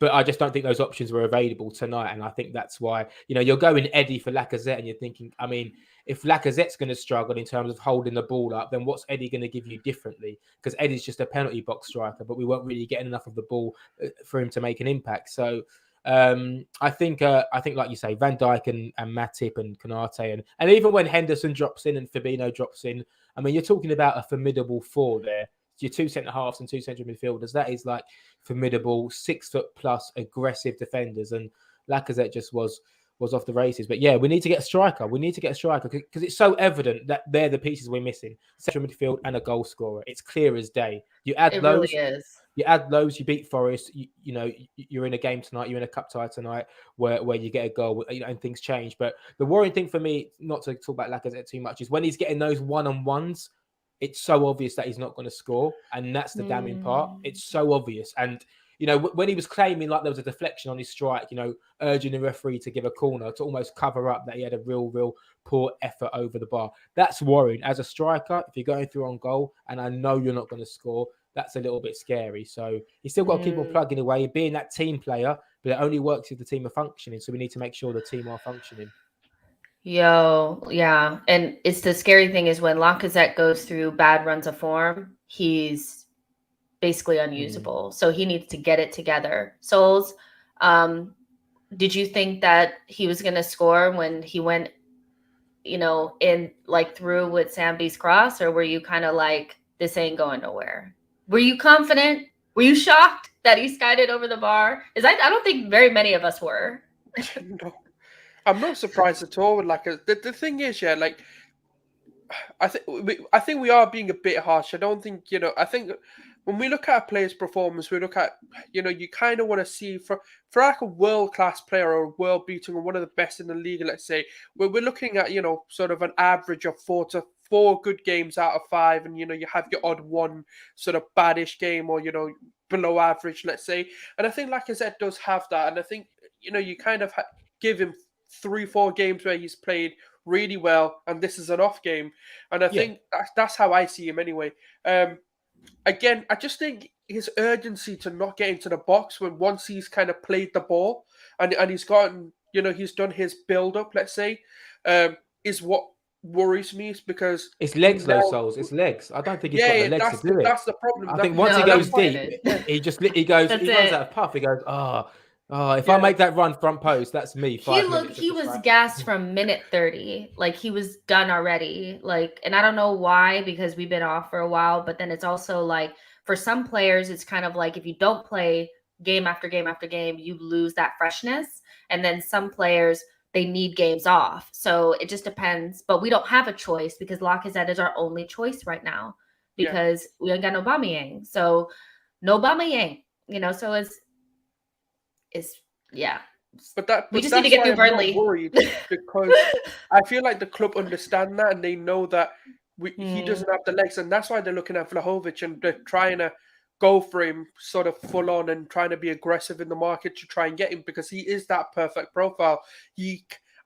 But I just don't think those options were available tonight, and I think that's why, you know, you're going Eddie for Lacazette, and you're thinking, I mean, if Lacazette's going to struggle in terms of holding the ball up, then what's Eddie going to give you differently? Because Eddie's just a penalty box striker, but we weren't really getting enough of the ball for him to make an impact. So I think like you say, Van Dijk and Matip and Konate and even when Henderson drops in and Fabinho drops in, I mean, you're talking about a formidable four there. Your two centre halves and two central midfielders. That is like formidable 6 foot plus aggressive defenders, and Lacazette just was off the races. But yeah, we need to get a striker. We need to get a striker because it's so evident that they're the pieces we're missing: central midfield and a goal scorer. It's clear as day. You add those. Really is. You add those, you beat Forest. You know, you're in a game tonight. You're in a cup tie tonight, where you get a goal, you know, and things change. But the worrying thing for me, not to talk about Lacazette too much, is when he's getting those one-on-ones. It's so obvious that he's not going to score, and that's the damning part. It's so obvious, and you know, when he was claiming like there was a deflection on his strike, you know, urging the referee to give a corner to almost cover up that he had a real poor effort over the bar. That's worrying as a striker. If you're going through on goal, and I know you're not going to score, that's a little bit scary. So he's still got to keep on plugging away, being that team player, but it only works if the team are functioning. So we need to make sure the team are functioning. Yeah. And it's the scary thing is when Lacazette goes through bad runs of form, he's basically unusable. So he needs to get it together. Souls, did you think that he was going to score when he went, you know, in like through with Sambi's cross, or were you kind of like, this ain't going nowhere? Were you confident? Were you shocked that he skied it over the bar? I don't think very many of us were. No. I'm not surprised at all. Like the thing is, yeah, like I think we are being a bit harsh. I don't think, you know. I think when we look at a player's performance, we look at, you know, you kind of want to see for like a world class player or a world beating or one of the best in the league. Let's say we're looking at, you know, sort of an average of 4 good games out of 5, and you know you have your odd one sort of baddish game or, you know, below average, let's say. And I think Lacazette does have that, and I think, you know, you kind of give him 3-4 games where he's played really well, and this is an off game, and I think that's how I see him anyway. Again, I just think his urgency to not get into the box once he's kind of played the ball and he's gotten, you know, he's done his build up, let's say, is what worries me, is because it's legs, those Souls. It's legs. I don't think he's got the legs to do it. That's the problem. I think once he goes deep, he runs out of puff. He goes, if I make that run front post, that's me. He was gassed from minute 30. Like, he was done already. Like, and I don't know why, because we've been off for a while, but then it's also like, for some players, it's kind of like if you don't play game after game after game, you lose that freshness. And then some players, they need games off. So it just depends. But we don't have a choice because Lacazette is our only choice right now because we ain't got no Aubameyang. So no Aubameyang, you know, so it's we just need to get through Burnley. I'm not worried because I feel like the club understand that, and they know that he doesn't have the legs, and that's why they're looking at Vlahovic and they're trying to go for him sort of full on and trying to be aggressive in the market to try and get him, because he is that perfect profile.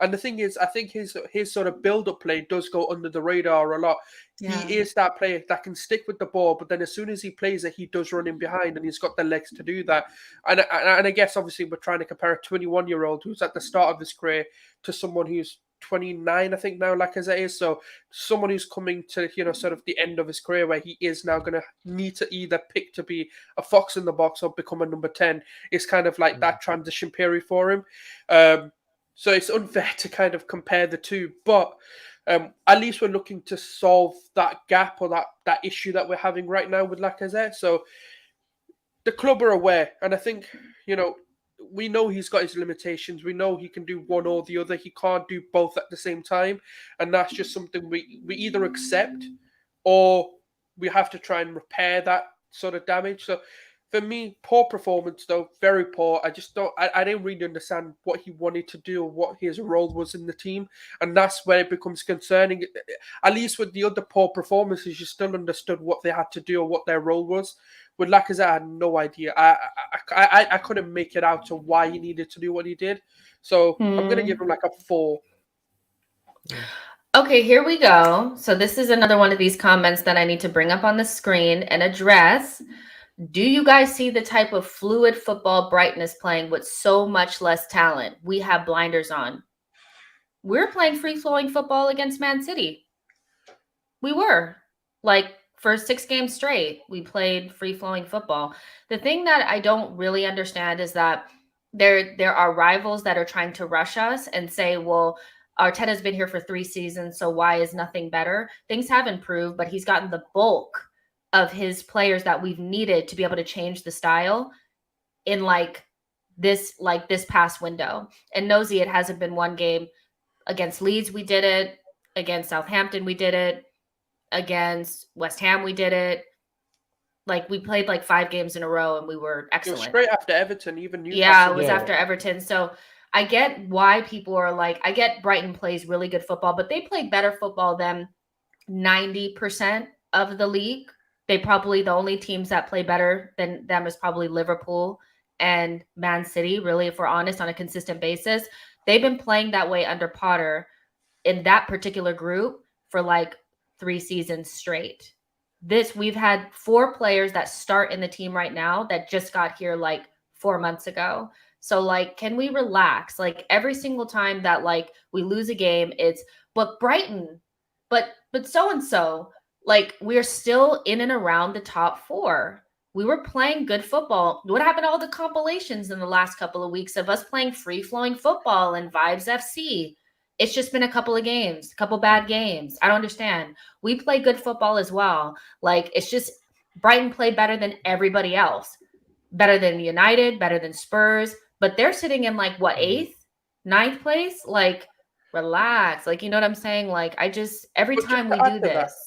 And the thing is, I think his sort of build-up play does go under the radar a lot. Yeah. He is that player that can stick with the ball, but then as soon as he plays it, he does run in behind, and he's got the legs to do that. And I guess, obviously, we're trying to compare a 21-year-old who's at the start of his career to someone who's 29, I think now, Lacazette is. So someone who's coming to, sort of the end of his career where he is now going to need to either pick to be a fox in the box or become a number 10. It's kind of like that transition period for him. So it's unfair to kind of compare the two, but at least we're looking to solve that gap or that issue that we're having right now with Lacazette. So the club are aware, and I think, we know he's got his limitations. We know he can do one or the other. He can't do both at the same time, and that's just something we either accept or we have to try and repair that sort of damage. So for me, poor performance, though, very poor. I didn't really understand what he wanted to do or what his role was in the team. And that's where it becomes concerning. At least with the other poor performances, you still understood what they had to do or what their role was. With Lacazette, I had no idea. I couldn't make it out to why he needed to do what he did. So I'm going to give him like a 4. Okay, here we go. So this is another one of these comments that I need to bring up on the screen and address. Do you guys see the type of fluid football Brighton is playing with so much less talent? We have blinders on. We're playing free-flowing football against Man City. We were. Like, for 6 games straight, we played free-flowing football. The thing that I don't really understand is that there are rivals that are trying to rush us and say, well, Arteta's been here for 3 seasons, so why is nothing better? Things have improved, but he's gotten the bulk of his players that we've needed to be able to change the style in this past window. And Nosy, it hasn't been one game. Against Leeds, we did it. Against Southampton, we did it. Against West Ham, we did it. Like, we played 5 games in a row and we were excellent. It was straight after Everton, even Newcastle. Yeah, it was after Everton. So I get why people are like, I get Brighton plays really good football, but they played better football than 90% of the league. The only teams that play better than them is probably Liverpool and Man City, really, if we're honest, on a consistent basis. They've been playing that way under Potter in that particular group for 3 seasons straight. We've had 4 players that start in the team right now that just got here 4 months ago. So can we relax? Every single time that we lose a game, it's but Brighton, but so-and-so. We're still in and around the top 4. We were playing good football. What happened to all the compilations in the last couple of weeks of us playing free-flowing football and Vibes FC? It's just been a couple of games, a couple bad games. I don't understand. We play good football as well. It's just Brighton play better than everybody else. Better than United, better than Spurs. But they're sitting in 8th, 9th place? Relax. You know what I'm saying? Every time we do this.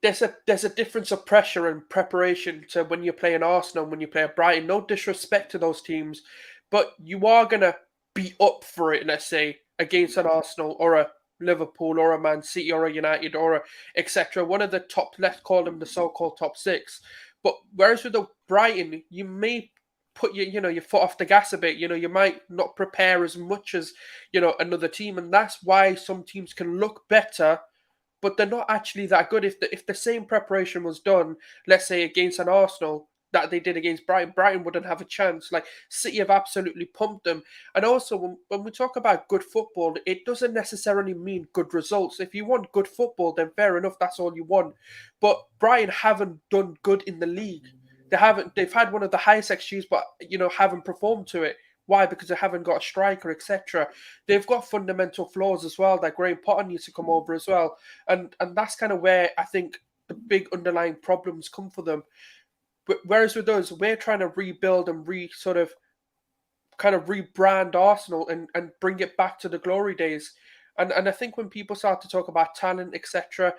There's a difference of pressure and preparation to when you're playing Arsenal and when you play Brighton. No disrespect to those teams, but you are going to be up for it, let's say, against an Arsenal or a Liverpool or a Man City or a United or a etc. One of the top, let's call them the so-called top 6. But whereas with the Brighton, you may put your foot off the gas a bit. You might not prepare as much as another team, and that's why some teams can look better, but they're not actually that good. If the same preparation was done, let's say against an Arsenal that they did against Brighton wouldn't have a chance. City have absolutely pumped them. And also, when we talk about good football, it doesn't necessarily mean good results. If you want good football, then fair enough, that's all you want. But Brighton haven't done good in the league. They've had one of the highest XGs, but haven't performed to it. Why? Because they haven't got a striker, etc. They've got fundamental flaws as well that Graham Potter needs to come over as well. And that's kind of where I think the big underlying problems come for them. Whereas with us, we're trying to rebuild and rebrand Arsenal and bring it back to the glory days. And I think when people start to talk about talent, etc.,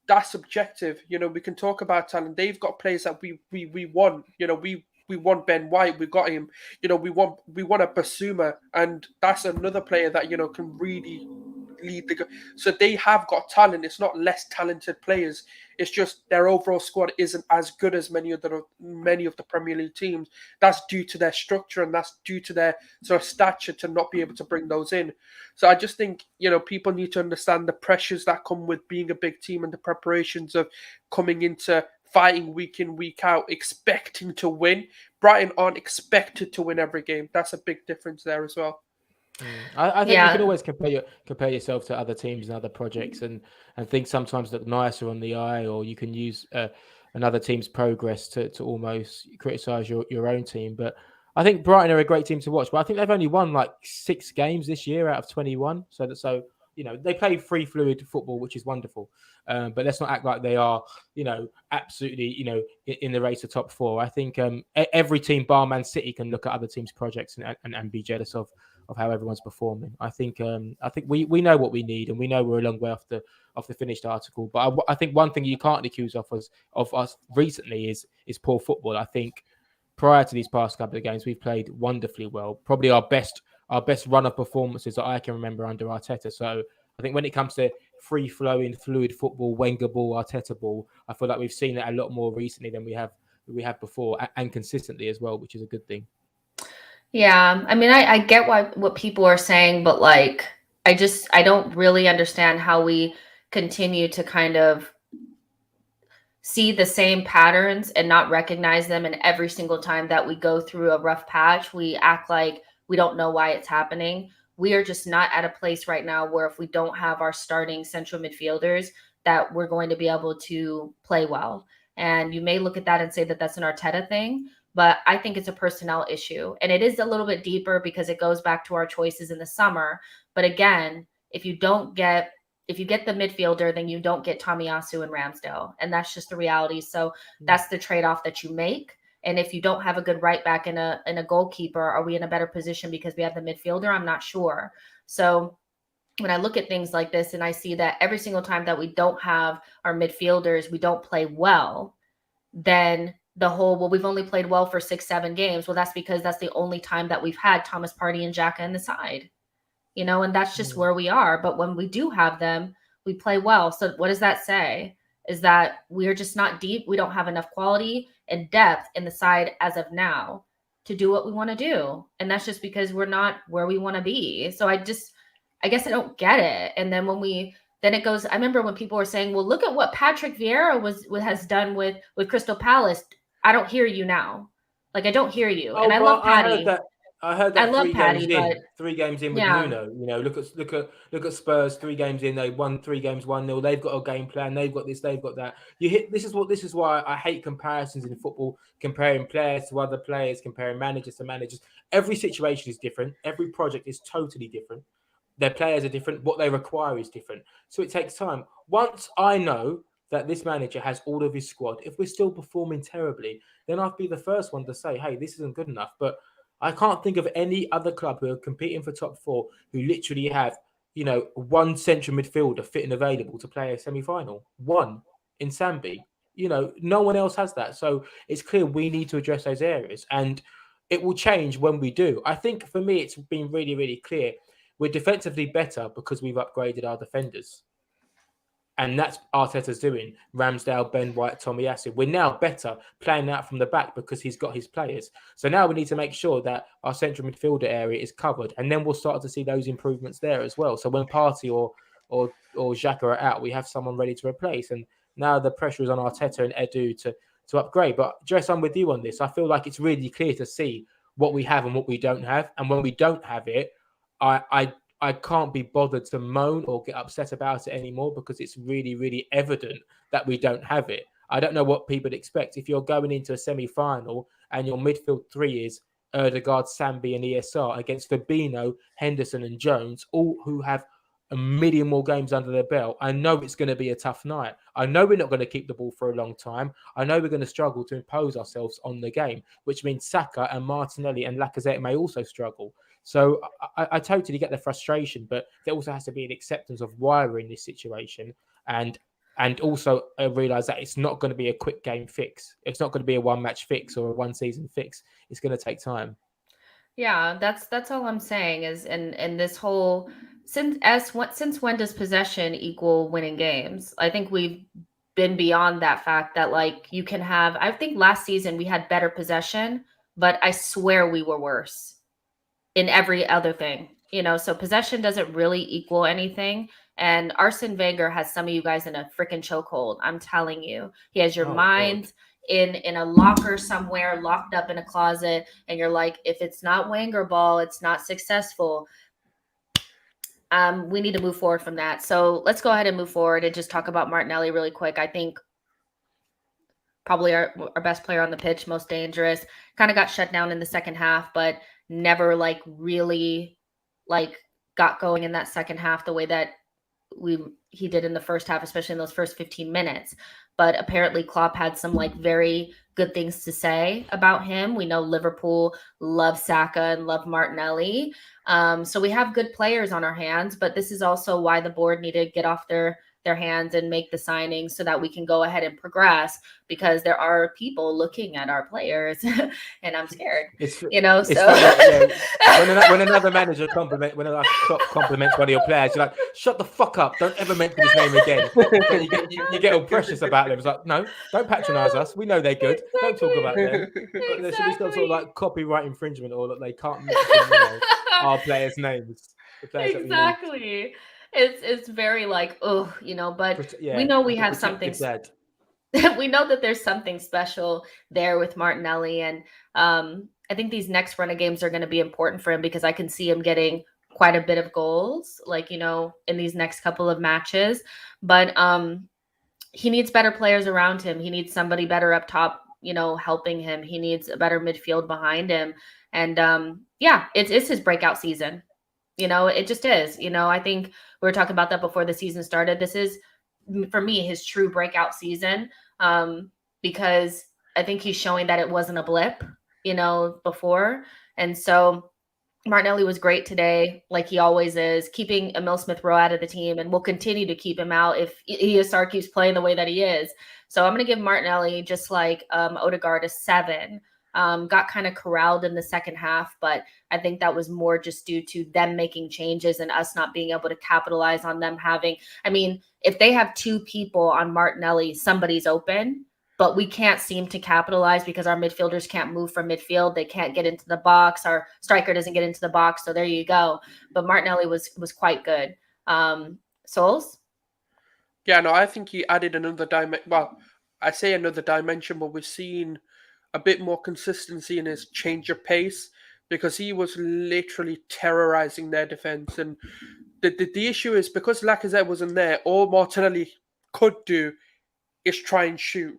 that's subjective. We can talk about talent. They've got players that we want. We want Ben White. We got him. We want a Basuma, and that's another player that can really lead the. So they have got talent. It's not less talented players. It's just their overall squad isn't as good as many of the Premier League teams. That's due to their structure and that's due to their sort of stature to not be able to bring those in. So I just think, people need to understand the pressures that come with being a big team and the preparations of coming into fighting week in, week out, expecting to win. Brighton aren't expected to win every game. That's a big difference there as well. I think you can always compare yourself to other teams and other projects, and things sometimes look nicer on the eye, or you can use another team's progress to almost criticize your own team. But I think Brighton are a great team to watch. But I think they've only won like 6 games this year out of 21. So they play free fluid football, which is wonderful. But let's not act like they are, absolutely, in the race of top 4. I think every team, bar Man City, can look at other teams' projects and be jealous of how everyone's performing. I think we know what we need, and we know we're a long way off the finished article. But I think one thing you can't accuse of us recently is poor football. I think prior to these past couple of games, we've played wonderfully well. Probably our best run of performances that I can remember under Arteta. So I think when it comes to free-flowing, fluid football, Wenger ball, Arteta ball, I feel like we've seen it a lot more recently than we have before, and consistently as well, which is a good thing. Yeah, I mean, I get what people are saying, but like, I don't really understand how we continue to kind of see the same patterns and not recognize them. And every single time that we go through a rough patch, we act like we don't know why it's happening. We are just not at a place right now where if we don't have our starting central midfielders, that we're going to be able to play well. And you may look at that and say that that's an Arteta thing, but I think it's a personnel issue. And it is a little bit deeper because it goes back to our choices in the summer. But again, if you get the midfielder, then you don't get Tomiyasu and Ramsdale. And that's just the reality. So that's the trade-off that you make. And if you don't have a good right back and a goalkeeper, are we in a better position because we have the midfielder? I'm not sure. So when I look at things like this and I see that every single time that we don't have our midfielders, we don't play well, then the whole, well, we've only played well for 6-7 games. Well, that's because that's the only time that we've had Thomas Partey and Xhaka in the side, and that's just where we are. But when we do have them, we play well. So what does that say? Is that we're just not deep. We don't have enough quality and depth in the side as of now to do what we want to do. And that's just because we're not where we want to be. So I guess I don't get it. And then then it goes, I remember when people were saying, well, look at what Patrick Vieira has done with Crystal Palace. I don't hear you now. Like, I don't hear you. And I love Patty. I heard that. I love Patty, but 3 games in with Nuno. Look at Spurs. 3 games in, they won 3 games 1-0. They've got a game plan. They've got this. They've got that. This is why I hate comparisons in football. Comparing players to other players, comparing managers to managers. Every situation is different. Every project is totally different. Their players are different. What they require is different. So it takes time. Once I know that this manager has all of his squad, if we're still performing terribly, then I'll be the first one to say, hey, this isn't good enough. But I can't think of any other club who are competing for top 4 who literally have, one central midfielder fit and available to play a semi-final. One in Sambi. No one else has that. So it's clear we need to address those areas. And it will change when we do. I think for me, it's been really, really clear. We're defensively better because we've upgraded our defenders. And that's Arteta's doing. Ramsdale, Ben White, Tomiyasu. We're now better playing out from the back because he's got his players. So now we need to make sure that our central midfielder area is covered. And then we'll start to see those improvements there as well. So when Partey or Xhaka are out, we have someone ready to replace. And now the pressure is on Arteta and Edu to upgrade. But Jess, I'm with you on this. I feel like it's really clear to see what we have and what we don't have. And when we don't have it, I can't be bothered to moan or get upset about it anymore because it's really, really evident that we don't have it. I don't know what people expect. If you're going into a semi-final and your midfield 3 is Ødegaard, Sambi and ESR against Fabinho, Henderson and Jones, all who have a million more games under their belt, I know it's going to be a tough night. I know we're not going to keep the ball for a long time. I know we're going to struggle to impose ourselves on the game, which means Saka and Martinelli and Lacazette may also struggle. So I totally get the frustration, but there also has to be an acceptance of why we're in this situation, and also realize that it's not going to be a quick game fix. It's not going to be a 1-match fix or a 1-season fix. It's going to take time. Yeah, that's all I'm saying is, and this whole since when does possession equal winning games? I think we've been beyond that fact that like you can have. I think last season we had better possession, but I swear we were worse in every other thing. So possession doesn't really equal anything. And Arsene Wenger has some of you guys in a freaking chokehold. I'm telling you, he has your mind in a locker somewhere, locked up in a closet, and you're like, if it's not Wenger ball, it's not successful. We need to move forward from that. So let's go ahead and move forward and just talk about Martinelli really quick. I think probably our best player on the pitch, most dangerous, kind of got shut down in the second half, but never like really like got going in that second half the way that he did in the first half, especially in those first 15 minutes. But apparently Klopp had some like very good things to say about him. We know Liverpool love Saka and love Martinelli. So we have good players on our hands, but this is also why the board needed to get off their hands and make the signings so that we can go ahead and progress, because there are people looking at our players and I'm scared, so when another manager compliments one of your players, you're like, shut the fuck up, don't ever mention his name again. you get all precious about them. It's like, no, don't patronize us, we know they're good. Exactly. Don't talk about them. Exactly. There should be some sort of like copyright infringement, or that they can't mention our players' names. Exactly. It's very like, but we know we have something. We know that there's something special there with Martinelli, and I think these next run of games are going to be important for him, because I can see him getting quite a bit of goals, like in these next couple of matches. But he needs better players around him. He needs somebody better up top, helping him. He needs a better midfield behind him, and it's his breakout season. It just is. I think we were talking about that before the season started. This is, for me, his true breakout season, because I think he's showing that it wasn't a blip, before. And so Martinelli was great today, like he always is, keeping Emil Smith-Rowe out of the team, and we'll continue to keep him out if ESR keeps playing the way that he is. So I'm going to give Martinelli, just like Odegaard, a 7. Got kind of corralled in the second half, but I think that was more just due to them making changes and us not being able to capitalize on them having. I mean, if they have 2 people on Martinelli, somebody's open, but we can't seem to capitalize because our midfielders can't move from midfield. They can't get into the box. Our striker doesn't get into the box. So there you go. But Martinelli was quite good. Souls? Yeah, no, I think he added another dimension. Well, I say another dimension, but we've seen a bit more consistency in his change of pace, because he was literally terrorizing their defense. And the issue is, because Lacazette wasn't there, all Martinelli could do is try and shoot.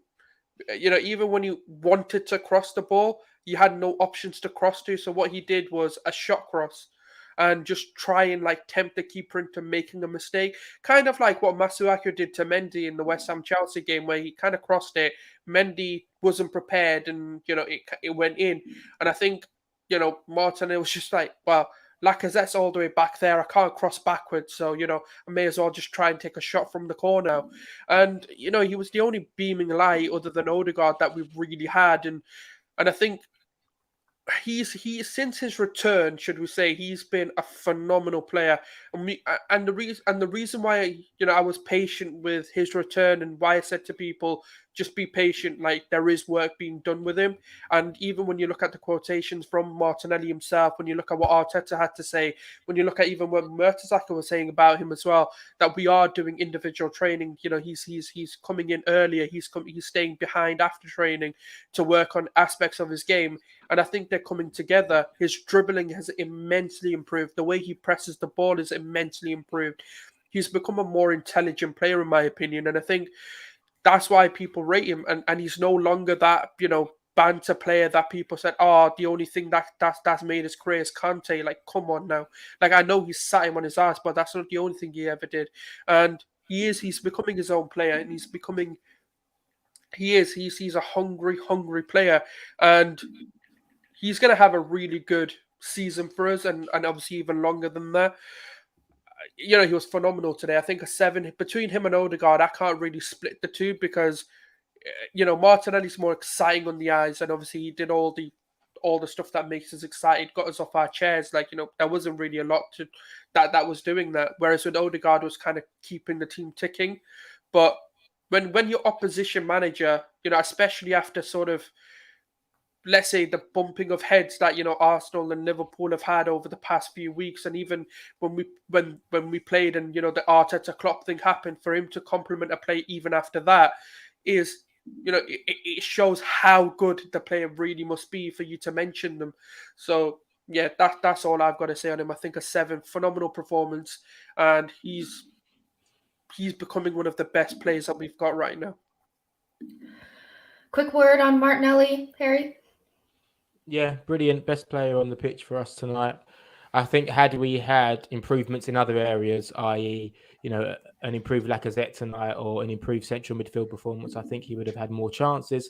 Even when you wanted to cross the ball, you had no options to cross to. So what he did was a shot cross and just try and like tempt the keeper into making a mistake. Kind of like what Masuaku did to Mendy in the West Ham Chelsea game, where he kind of crossed it. Mendy wasn't prepared, and it went in. And I think Martinelli was just like, well, Lacazette's all the way back there. I can't cross backwards, so I may as well just try and take a shot from the corner. And he was the only beaming light other than Odegaard that we've really had. And I think he's since his return, should we say, he's been a phenomenal player. And the reason why I was patient with his return, and why I said to people, just be patient, like there is work being done with him. And even when you look at the quotations from Martinelli himself, when you look at what Arteta had to say, when you look at even what Mertesacker was saying about him as well, that we are doing individual training. He's coming in earlier, he's staying behind after training to work on aspects of his game. And I think they're coming together. His dribbling has immensely improved. The way he presses the ball is immensely improved. He's become a more intelligent player, in my opinion. And I think that's why people rate him. And he's no longer that, banter player that people said, the only thing that's made his career is Kante. Like, come on now. Like, I know he sat him on his ass, but that's not the only thing he ever did. And he's becoming his own player, and he's a hungry player. And he's going to have a really good season for us, and obviously even longer than that. He was phenomenal today. I think a 7 between him and Odegaard. I can't really split the two, because Martinelli's more exciting on the eyes, and obviously he did all all the stuff that makes us excited, got us off our chairs. Like, there wasn't really a lot to that was doing that. Whereas with Odegaard was kind of keeping the team ticking. But when your opposition manager, especially after sort of, let's say, the bumping of heads that Arsenal and Liverpool have had over the past few weeks, and even when we played and the Arteta Klopp thing happened, for him to compliment a play even after that is, it shows how good the player really must be for you to mention them. So yeah, that's all I've got to say on him. I think a 7, phenomenal performance, and he's becoming one of the best players that we've got right now. Quick word on Martinelli, Harry. Yeah, brilliant. Best player on the pitch for us tonight. I think had we had improvements in other areas, i.e., an improved Lacazette tonight or an improved central midfield performance, I think he would have had more chances.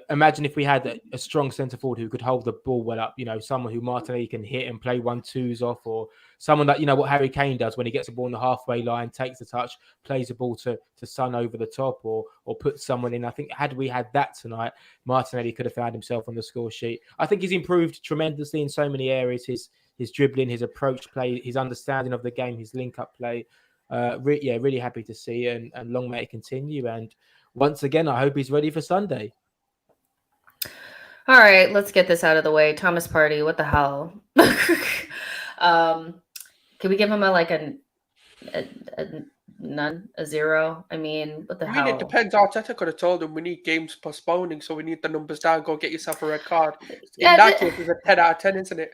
Imagine if we had a strong centre forward who could hold the ball well up, someone who Martinelli can hit and play 1-2s off, or someone that, what Harry Kane does when he gets the ball on the halfway line, takes the touch, plays the ball to Son over the top, or puts someone in. I think had we had that tonight, Martinelli could have found himself on the score sheet. I think he's improved tremendously in so many areas. His dribbling, his approach play, his understanding of the game, his link-up play. Really happy to see, and long may it continue. And once again, I hope he's ready for Sunday. All right, let's get this out of the way. Thomas Partey, what the hell? Can we give him a none, a 0? I mean, what the hell? It depends. Arteta could have told him we need games postponing, so we need the numbers down. Go get yourself a red card. In that case, it's a 10 out of 10, isn't it?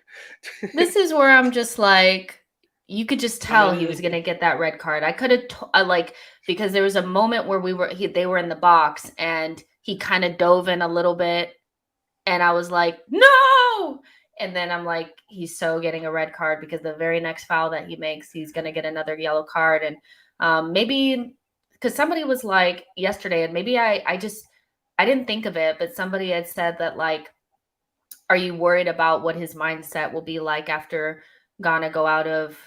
This is where I'm just like, you could just tell he was going to get that red card. I could have, because there was a moment where they were in the box and he kind of dove in a little bit. And I was like, no! And then I'm like, he's so getting a red card because the very next foul that he makes, he's going to get another yellow card. And maybe because somebody was like yesterday, and maybe I didn't think of it, but somebody had said that, are you worried about what his mindset will be like after Ghana go out of,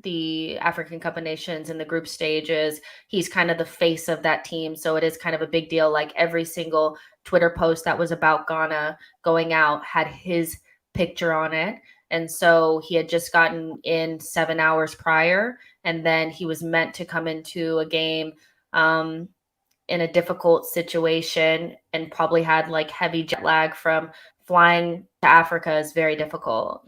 the African Cup of Nations in the group stages? He's kind of the face of that team. So it is kind of a big deal. Like every single Twitter post that was about Ghana going out had his picture on it. And so he had just gotten in 7 hours prior. And then he was meant to come into a game in a difficult situation, and probably had heavy jet lag from flying to Africa is very difficult,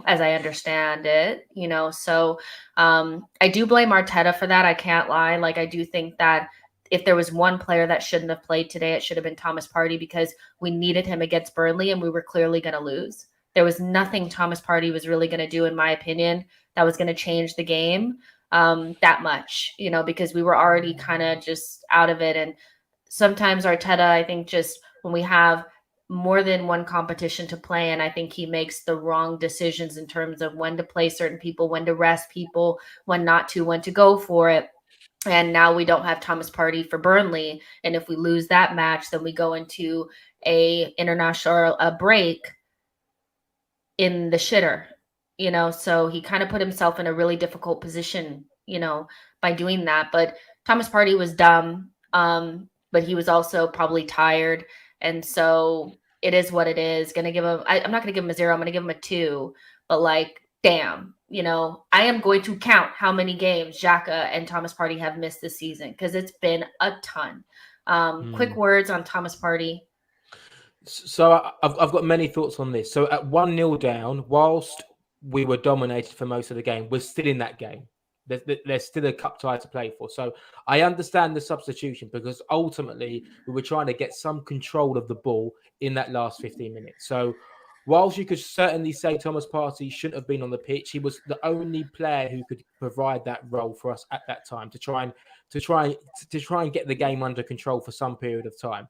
as I understand it, so I do blame Arteta for that. I can't lie. I do think that if there was one player that shouldn't have played today, it should have been Thomas Partey, because we needed him against Burnley and we were clearly going to lose. There was nothing Thomas Partey was really going to do, in my opinion, that was going to change the game that much, because we were already kind of just out of it. And sometimes Arteta, I think, just when we have more than one competition to play, and I think he makes the wrong decisions in terms of when to play certain people, when to rest people, when not to, when to go for it. And now we don't have Thomas Partey for Burnley, and if we lose that match, then we go into a international break in the shitter, so he kind of put himself in a really difficult position, by doing that. But Thomas Partey was dumb, but he was also probably tired. And so it is what it is. I'm not going to give him a 0. I'm going to give him a 2. But damn, I am going to count how many games Xhaka and Thomas Partey have missed this season, because it's been a ton. Quick words on Thomas Partey. So I've got many thoughts on this. So at 1-0 down, whilst we were dominated for most of the game, we're still in that game. There's still a cup tie to play for. So I understand the substitution, because ultimately we were trying to get some control of the ball in that last 15 minutes. So whilst you could certainly say Thomas Partey shouldn't have been on the pitch, he was the only player who could provide that role for us at that time to try and get the game under control for some period of time.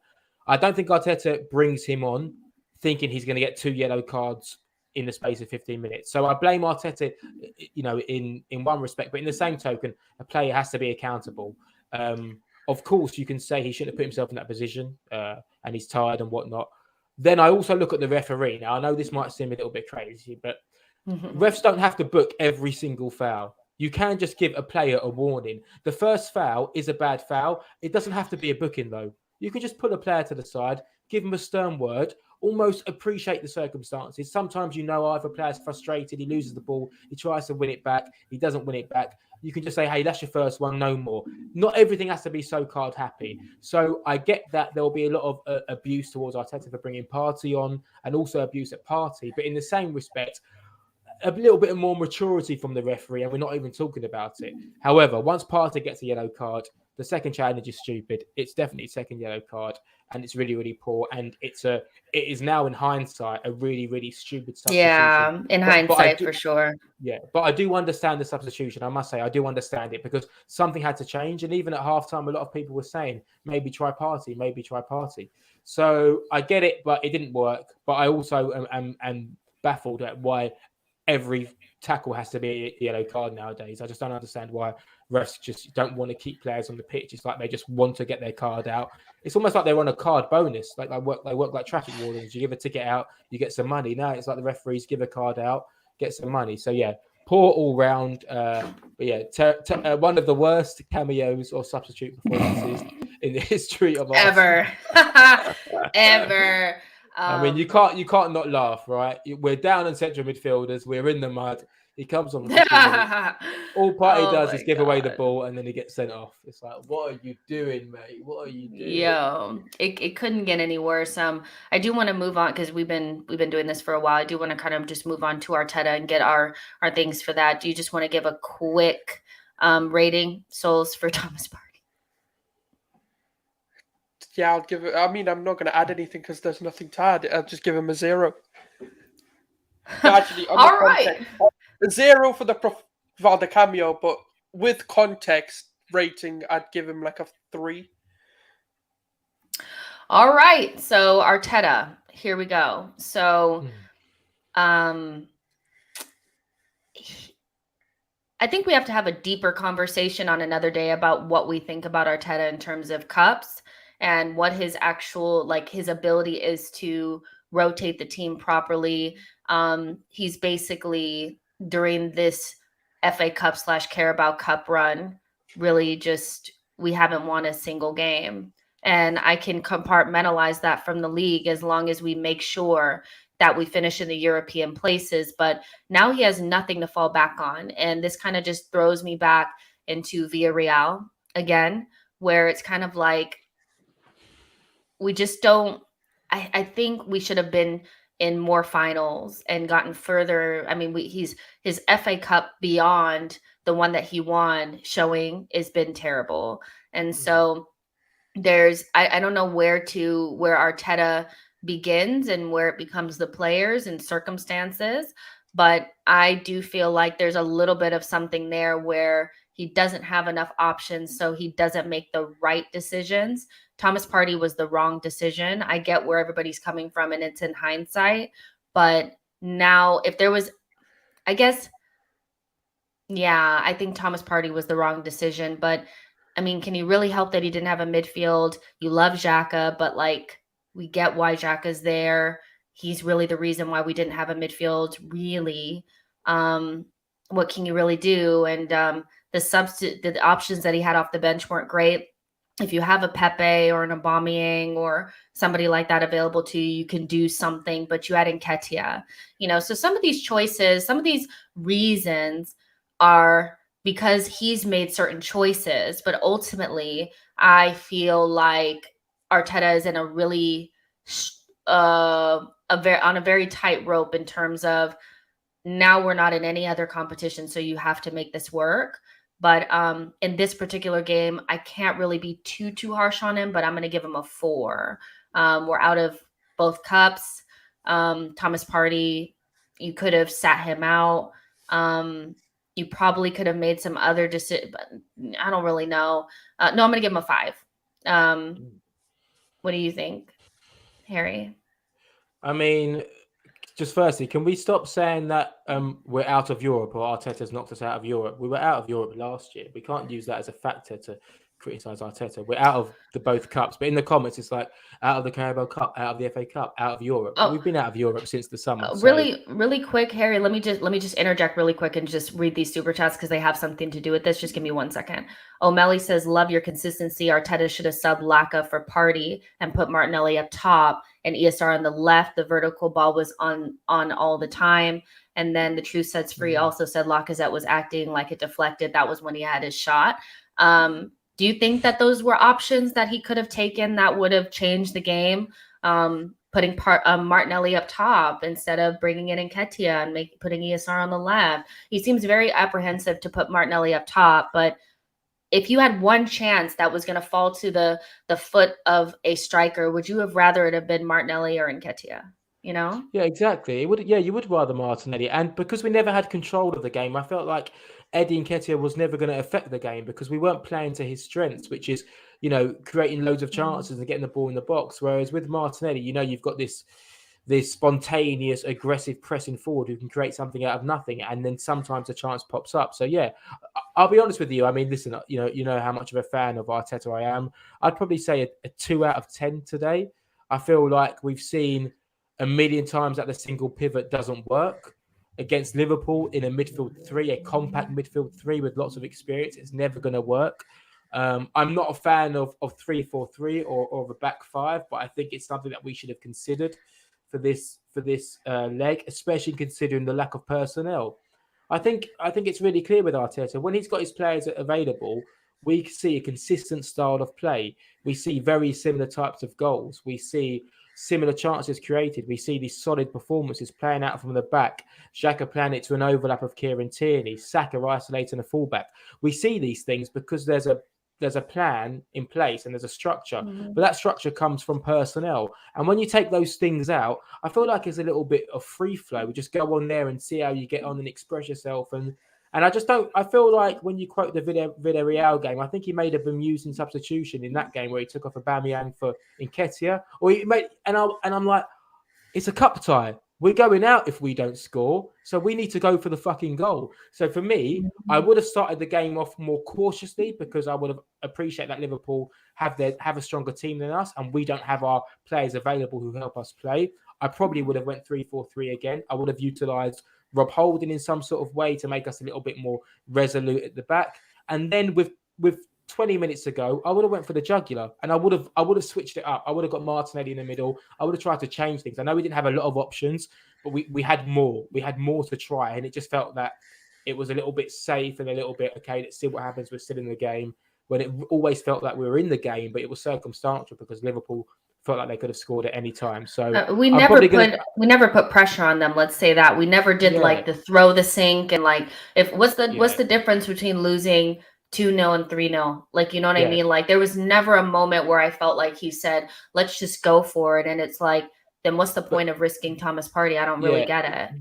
I don't think Arteta brings him on thinking he's going to get 2 yellow cards in the space of 15 minutes. So I blame Arteta, in one respect, but in the same token, a player has to be accountable. Of course, you can say he shouldn't have put himself in that position and he's tired and whatnot. Then I also look at the referee. Now, I know this might seem a little bit crazy, but refs don't have to book every single foul. You can just give a player a warning. The first foul is a bad foul. It doesn't have to be a booking, though. You can just put a player to the side, give him a stern word, almost appreciate the circumstances. Sometimes either player's frustrated, he loses the ball, he tries to win it back, he doesn't win it back. You can just say, hey, that's your first one, no more. Not everything has to be so card happy. So I get that there will be a lot of abuse towards Arteta for bringing Partey on, and also abuse at Partey. But in the same respect, a little bit more maturity from the referee, and we're not even talking about it. However, once Partey gets a yellow card, the second challenge is stupid. It's definitely a second yellow card, and it's really, really poor. And it is now in hindsight a really, really stupid substitution. Yeah, in hindsight, for sure. Yeah, but I do understand the substitution. I must say, I do understand it, because something had to change. And even at halftime, a lot of people were saying, maybe try Partey, maybe try Partey. So I get it, but it didn't work. But I also am baffled at why every tackle has to be a yellow card nowadays. I just don't understand why refs just don't want to keep players on the pitch. It's like they just want to get their card out. It's almost like they're on a card bonus. Like they work like traffic wardens. You give a ticket out, you get some money. Now it's like the referees give a card out, get some money. So yeah, poor all round. But yeah, one of the worst cameos or substitute performances in the history of ever. Ever. I mean, you can't not laugh, right? We're down on central midfielders. We're in the mud. He comes on. All Partey does is give away the ball, and then he gets sent off. It's like, what are you doing, mate? What are you doing? Yo, it couldn't get any worse. I do want to move on, because we've been doing this for a while. I do want to kind of just move on to Arteta and get our things for that. Do you just want to give a quick rating, Souls, for Thomas Partey? Yeah, I'll give it. I mean, I'm not going to add anything because there's nothing to add. I'll just give him a 0. Actually, all right, a 0 for the cameo, but with context rating, I'd give him like a 3. All right, so Arteta, here we go. So, I think we have to have a deeper conversation on another day about what we think about Arteta in terms of cups, and what his actual, like, his ability is to rotate the team properly. He's basically, during this FA Cup / Carabao Cup run, really just, we haven't won a single game. And I can compartmentalize that from the league as long as we make sure that we finish in the European places. But now he has nothing to fall back on. And this kind of just throws me back into Villarreal again, where it's kind of like, we just don't, I think we should have been in more finals and gotten further. I mean, his FA Cup beyond the one that he won showing has been terrible. And so I don't know where Arteta begins and where it becomes the players and circumstances, but I do feel like there's a little bit of something there where he doesn't have enough options, so he doesn't make the right decisions. Thomas Partey was the wrong decision. I get where everybody's coming from, and it's in hindsight. But now, if there was, I guess, yeah, I think Thomas Partey was the wrong decision. But, I mean, can you really help that he didn't have a midfield? You love Xhaka, but, like, we get why Xhaka's there. He's really the reason why we didn't have a midfield, really. What can you really do? And the options that he had off the bench weren't great. If you have a Pepe or an Aubameyang or somebody like that available to you, you can do something, but you add Nketiah, so some of these choices, some of these reasons are because he's made certain choices, but ultimately I feel like Arteta is in a really, on a very tight rope in terms of, now we're not in any other competition, so you have to make this work. But in this particular game, I can't really be too harsh on him, but I'm going to give him a 4. We're out of both cups. Thomas Partey, you could have sat him out. You probably could have made some other decision, but I don't really know. No, I'm going to give him a 5. What do you think, Harry? I mean, just firstly, can we stop saying that we're out of Europe or Arteta's knocked us out of Europe? We were out of Europe last year. We can't use that as a factor criticise Arteta. We're out of the both cups, but in the comments it's like out of the Carabao Cup, out of the FA Cup, out of Europe. Oh. We've been out of Europe since the summer. Really quick, Harry. Let me just interject really quick and just read these super chats because they have something to do with this. Just give me 1 second. O'Malley says, "Love your consistency. Arteta should have subbed Laka for Partey and put Martinelli up top and ESR on the left. The vertical ball was on all the time." And then the Truth Sets Free also said Lacazette was acting like it deflected. That was when he had his shot. Do you think that those were options that he could have taken that would have changed the game? Putting Martinelli up top instead of bringing in Nketiah and putting ESR on the left. He seems very apprehensive to put Martinelli up top, but if you had one chance that was going to fall to the foot of a striker, would you have rather it have been Martinelli or Nketiah? You know? Yeah, exactly. You would rather Martinelli. And because we never had control of the game, I felt like Eddie Nketiah was never going to affect the game because we weren't playing to his strengths, which is, creating loads of chances and getting the ball in the box. Whereas with Martinelli, you've got this spontaneous, aggressive pressing forward who can create something out of nothing. And then sometimes a chance pops up. So, yeah, I'll be honest with you. I mean, listen, you know how much of a fan of Arteta I am. I'd probably say a 2 out of 10 today. I feel like we've seen a million times that the single pivot doesn't work. Against Liverpool in a midfield three, a compact midfield three with lots of experience, it's never going to work. I'm not a fan of 3-4-3 or of a back five, but I think it's something that we should have considered for this leg, especially considering the lack of personnel. I think it's really clear with Arteta when he's got his players available. We see a consistent style of play. We see very similar types of goals. We see similar chances created. We see these solid performances playing out from the back. Xhaka playing it to an overlap of Kieran Tierney. Saka isolating a fullback. We see these things because there's a plan in place and there's a structure. But that structure comes from personnel. And when you take those things out, I feel like it's a little bit of free flow. We just go on there and see how you get on and express yourself. And I just don't. I feel like when you quote the Villarreal game, I think he made a bemusing substitution in that game where he took off Aubameyang for Nketiah, or he made. And I'm like, it's a cup tie. We're going out if we don't score, so we need to go for the fucking goal. So for me, I would have started the game off more cautiously because I would have appreciated that Liverpool have a stronger team than us, and we don't have our players available who help us play. I probably would have went 3-4-3 again. I would have utilised Rob Holding in some sort of way to make us a little bit more resolute at the back. And then with 20 minutes ago, I would have went for the jugular and I would have switched it up. I would have got Martinelli in the middle. I would have tried to change things. I know we didn't have a lot of options, but we had more. We had more to try. And it just felt that it was a little bit safe and a little bit, okay, let's see what happens. We're still in the game. When it always felt like we were in the game, but it was circumstantial because Liverpool felt like they could have scored at any time. So we never put pressure on them. Let's say that we never did like the throw the sink and like what's the difference between losing 2-0 and 3-0? Like, you know what I mean? Like there was never a moment where I felt like he said, let's just go for it. And it's like, then what's the point of risking Thomas Partey? I don't really get it.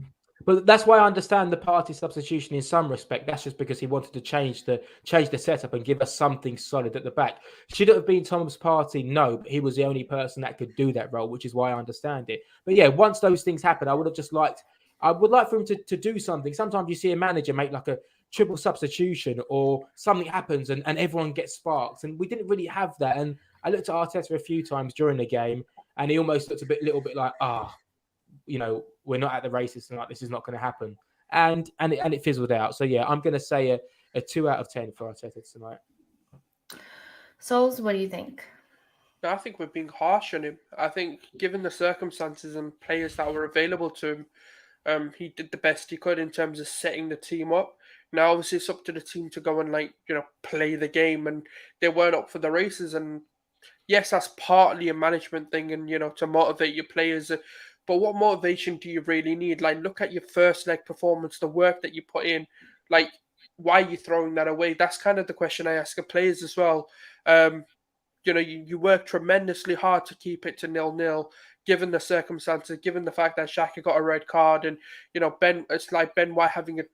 But that's why I understand the Partey substitution in some respect. That's just because he wanted to change the setup and give us something solid at the back. Should it have been Thomas Partey? No, but he was the only person that could do that role, which is why I understand it. But yeah, once those things happen, I would like for him to do something. Sometimes you see a manager make like a triple substitution or something happens and everyone gets sparks. And we didn't really have that. And I looked at Arteta a few times during the game and he almost looked a little bit like, we're not at the races tonight. This is not going to happen. And it fizzled out. So, yeah, I'm going to say a 2 out of 10 for Arteta tonight. Souls, what do you think? I think we're being harsh on him. I think given the circumstances and players that were available to him, he did the best he could in terms of setting the team up. Now, obviously, it's up to the team to go and, play the game. And they weren't up for the races. And, yes, that's partly a management thing and, to motivate your players. But what motivation do you really need? Like, look at your first leg performance, the work that you put in. Like, why are you throwing that away? That's kind of the question I ask of players as well. You work tremendously hard to keep it to 0-0, given the circumstances, given the fact that Xhaka got a red card, and it's like Ben White having a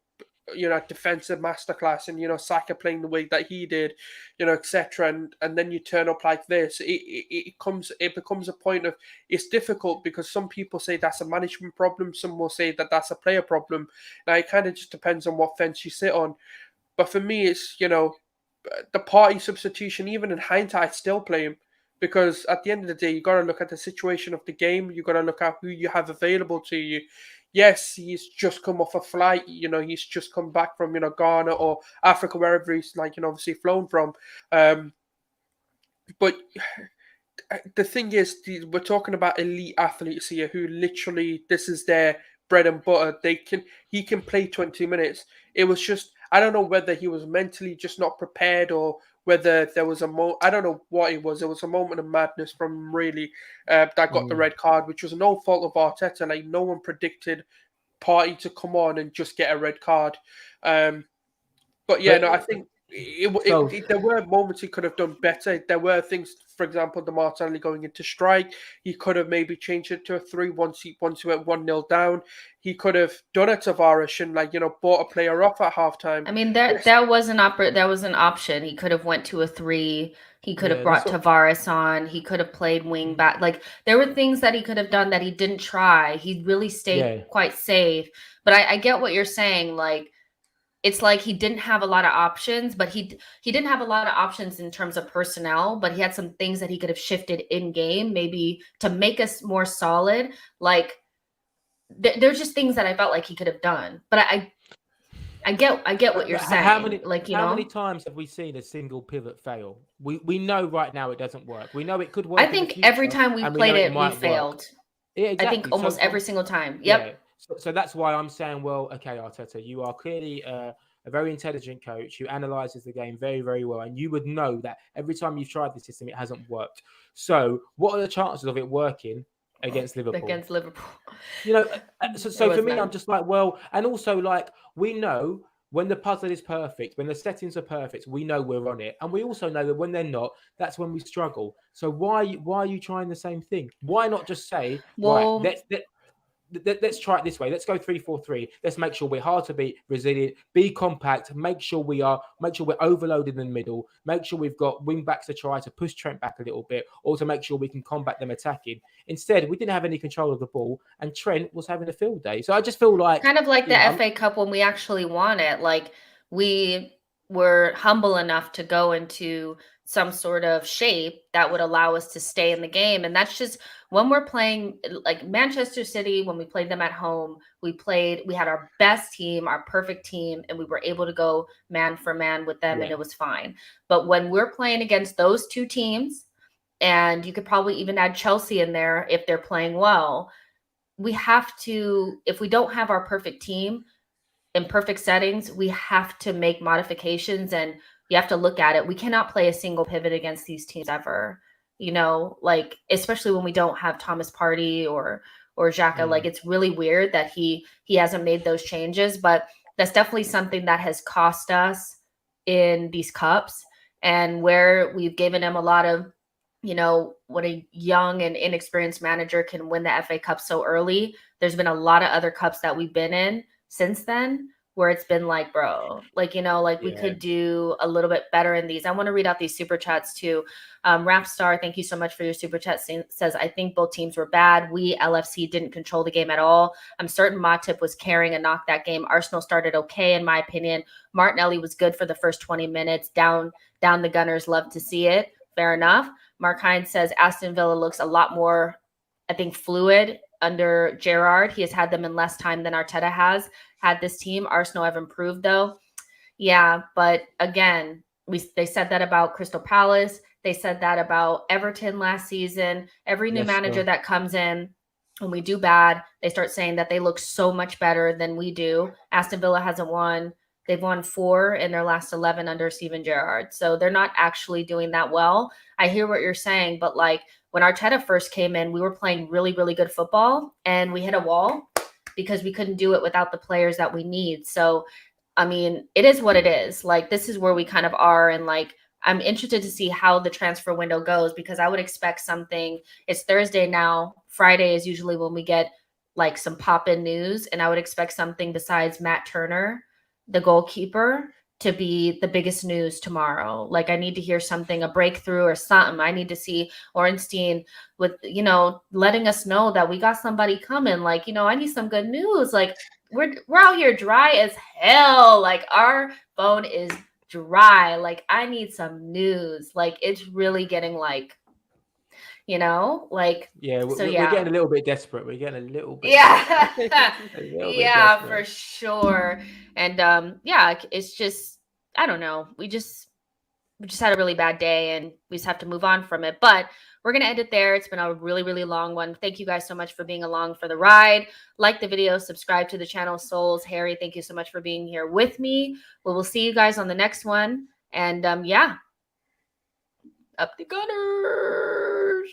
defensive masterclass, and Saka playing the way that he did, etc. And then you turn up like this. It becomes a point of it's difficult because some people say that's a management problem, some will say that that's a player problem. Now it kind of just depends on what fence you sit on. But for me, it's the Partey substitution, even in hindsight, I'd still play him. Because at the end of the day, you got to look at the situation of the game. You got to look at who you have available to you. Yes, he's just come off a flight. He's just come back from Ghana or Africa, wherever he's obviously flown from. But the thing is, we're talking about elite athletes here who literally this is their bread and butter. He can play 20 minutes. It was just, I don't know whether he was mentally just not prepared or whether there was I don't know what it was. There was a moment of madness from him, really, that got the red card, which was no fault of Arteta. Like, no one predicted Partey to come on and just get a red card. But yeah, no, I think there were moments he could have done better. There were things, for example, the Martinelli going into strike. He could have maybe changed it to a 3 once he went 1-0 down. He could have done a Tavares and bought a player off at halftime. I mean, that was an option. He could have went to a 3. He could have brought Tavares on. He could have played wing back. Like, there were things that he could have done that he didn't try. He really stayed quite safe. But I get what you're saying. Like, it's like he didn't have a lot of options, but he didn't have a lot of options in terms of personnel, but he had some things that he could have shifted in game, maybe to make us more solid. Like, there's just things that I felt like he could have done. But I get what you're saying. How many times have we seen a single pivot fail? We know right now it doesn't work. We know it could work. I think every time we played it, we failed. Yeah, exactly. I think almost every single time. Yep. Yeah. So that's why I'm saying, well, okay, Arteta, you are clearly a very intelligent coach who analyzes the game very, very well. And you would know that every time you've tried the system, it hasn't worked. So what are the chances of it working against Liverpool? So for me, I'm just like, well, and also, like, we know when the puzzle is perfect, when the settings are perfect, we know we're on it. And we also know that when they're not, that's when we struggle. So why are you trying the same thing? Why not just say, well, right, let's try it this way. Let's go 3-4-3. Let's make sure we're hard to beat, resilient, be compact. Make sure we're overloaded in the middle. Make sure we've got wing backs to try to push Trent back a little bit, or to make sure we can combat them attacking. Instead, we didn't have any control of the ball, and Trent was having a field day. So I just feel like kind of like the FA Cup when we actually won it. Like, we were humble enough to go into some sort of shape that would allow us to stay in the game. And that's just when we're playing like Manchester City, when we played them at home, we had our best team, our perfect team, and we were able to go man for man with them, and it was fine. But when we're playing against those two teams, and you could probably even add Chelsea in there if they're playing well, we have to, if we don't have our perfect team in perfect settings, we have to make modifications, and you have to look at it. We cannot play a single pivot against these teams ever, like, especially when we don't have Thomas Partey or Xhaka. Like, it's really weird that he hasn't made those changes, but that's definitely something that has cost us in these cups, and where we've given him a lot of, when a young and inexperienced manager can win the FA Cup so early. There's been a lot of other cups that we've been in since then where it's been like, bro, like, we could do a little bit better in these. I want to read out these super chats too. Rapstar, thank you so much for your super chat. Says, I think both teams were bad. We, LFC, didn't control the game at all. I'm certain Matip was carrying a knock that game. Arsenal started okay, in my opinion. Martinelli was good for the first 20 minutes. Down the Gunners, love to see it. Fair enough. Mark Hines says, Aston Villa looks a lot more, I think, fluid under Gerrard. He has had them in less time than Arteta has had this team. Arsenal have improved, though. Yeah, but again, they said that about Crystal Palace. They said that about Everton last season. Every new manager that comes in, when we do bad, they start saying that they look so much better than we do. Aston Villa hasn't won. They've won 4 in their last 11 under Steven Gerrard. So they're not actually doing that well. I hear what you're saying, but like when Arteta first came in, we were playing really, really good football, and we hit a wall because we couldn't do it without the players that we need. So, I mean, it is what it is. Like, this is where we kind of are. And like, I'm interested to see how the transfer window goes, because I would expect something. It's Thursday now. Friday is usually when we get like some pop-in news. And I would expect something besides Matt Turner, the goalkeeper, to be the biggest news tomorrow. Like, I need to hear something, a breakthrough or something. I need to see Ornstein with, letting us know that we got somebody coming. Like, I need some good news. Like, we're out here dry as hell. Like, our phone is dry. Like, I need some news. Like, it's really getting like, like, Yeah, so we're getting a little bit desperate. We're getting a little bit desperate. A little bit Yeah, for desperate. sure. And yeah, it's just, I don't know. We just had a really bad day and we just have to move on from it. But we're going to end it there. It's been a really, really long one. Thank you guys so much for being along for the ride. Like the video, subscribe to the channel. Souls, Harry, thank you so much for being here with me. We will see you guys on the next one. And yeah, up the Gunners.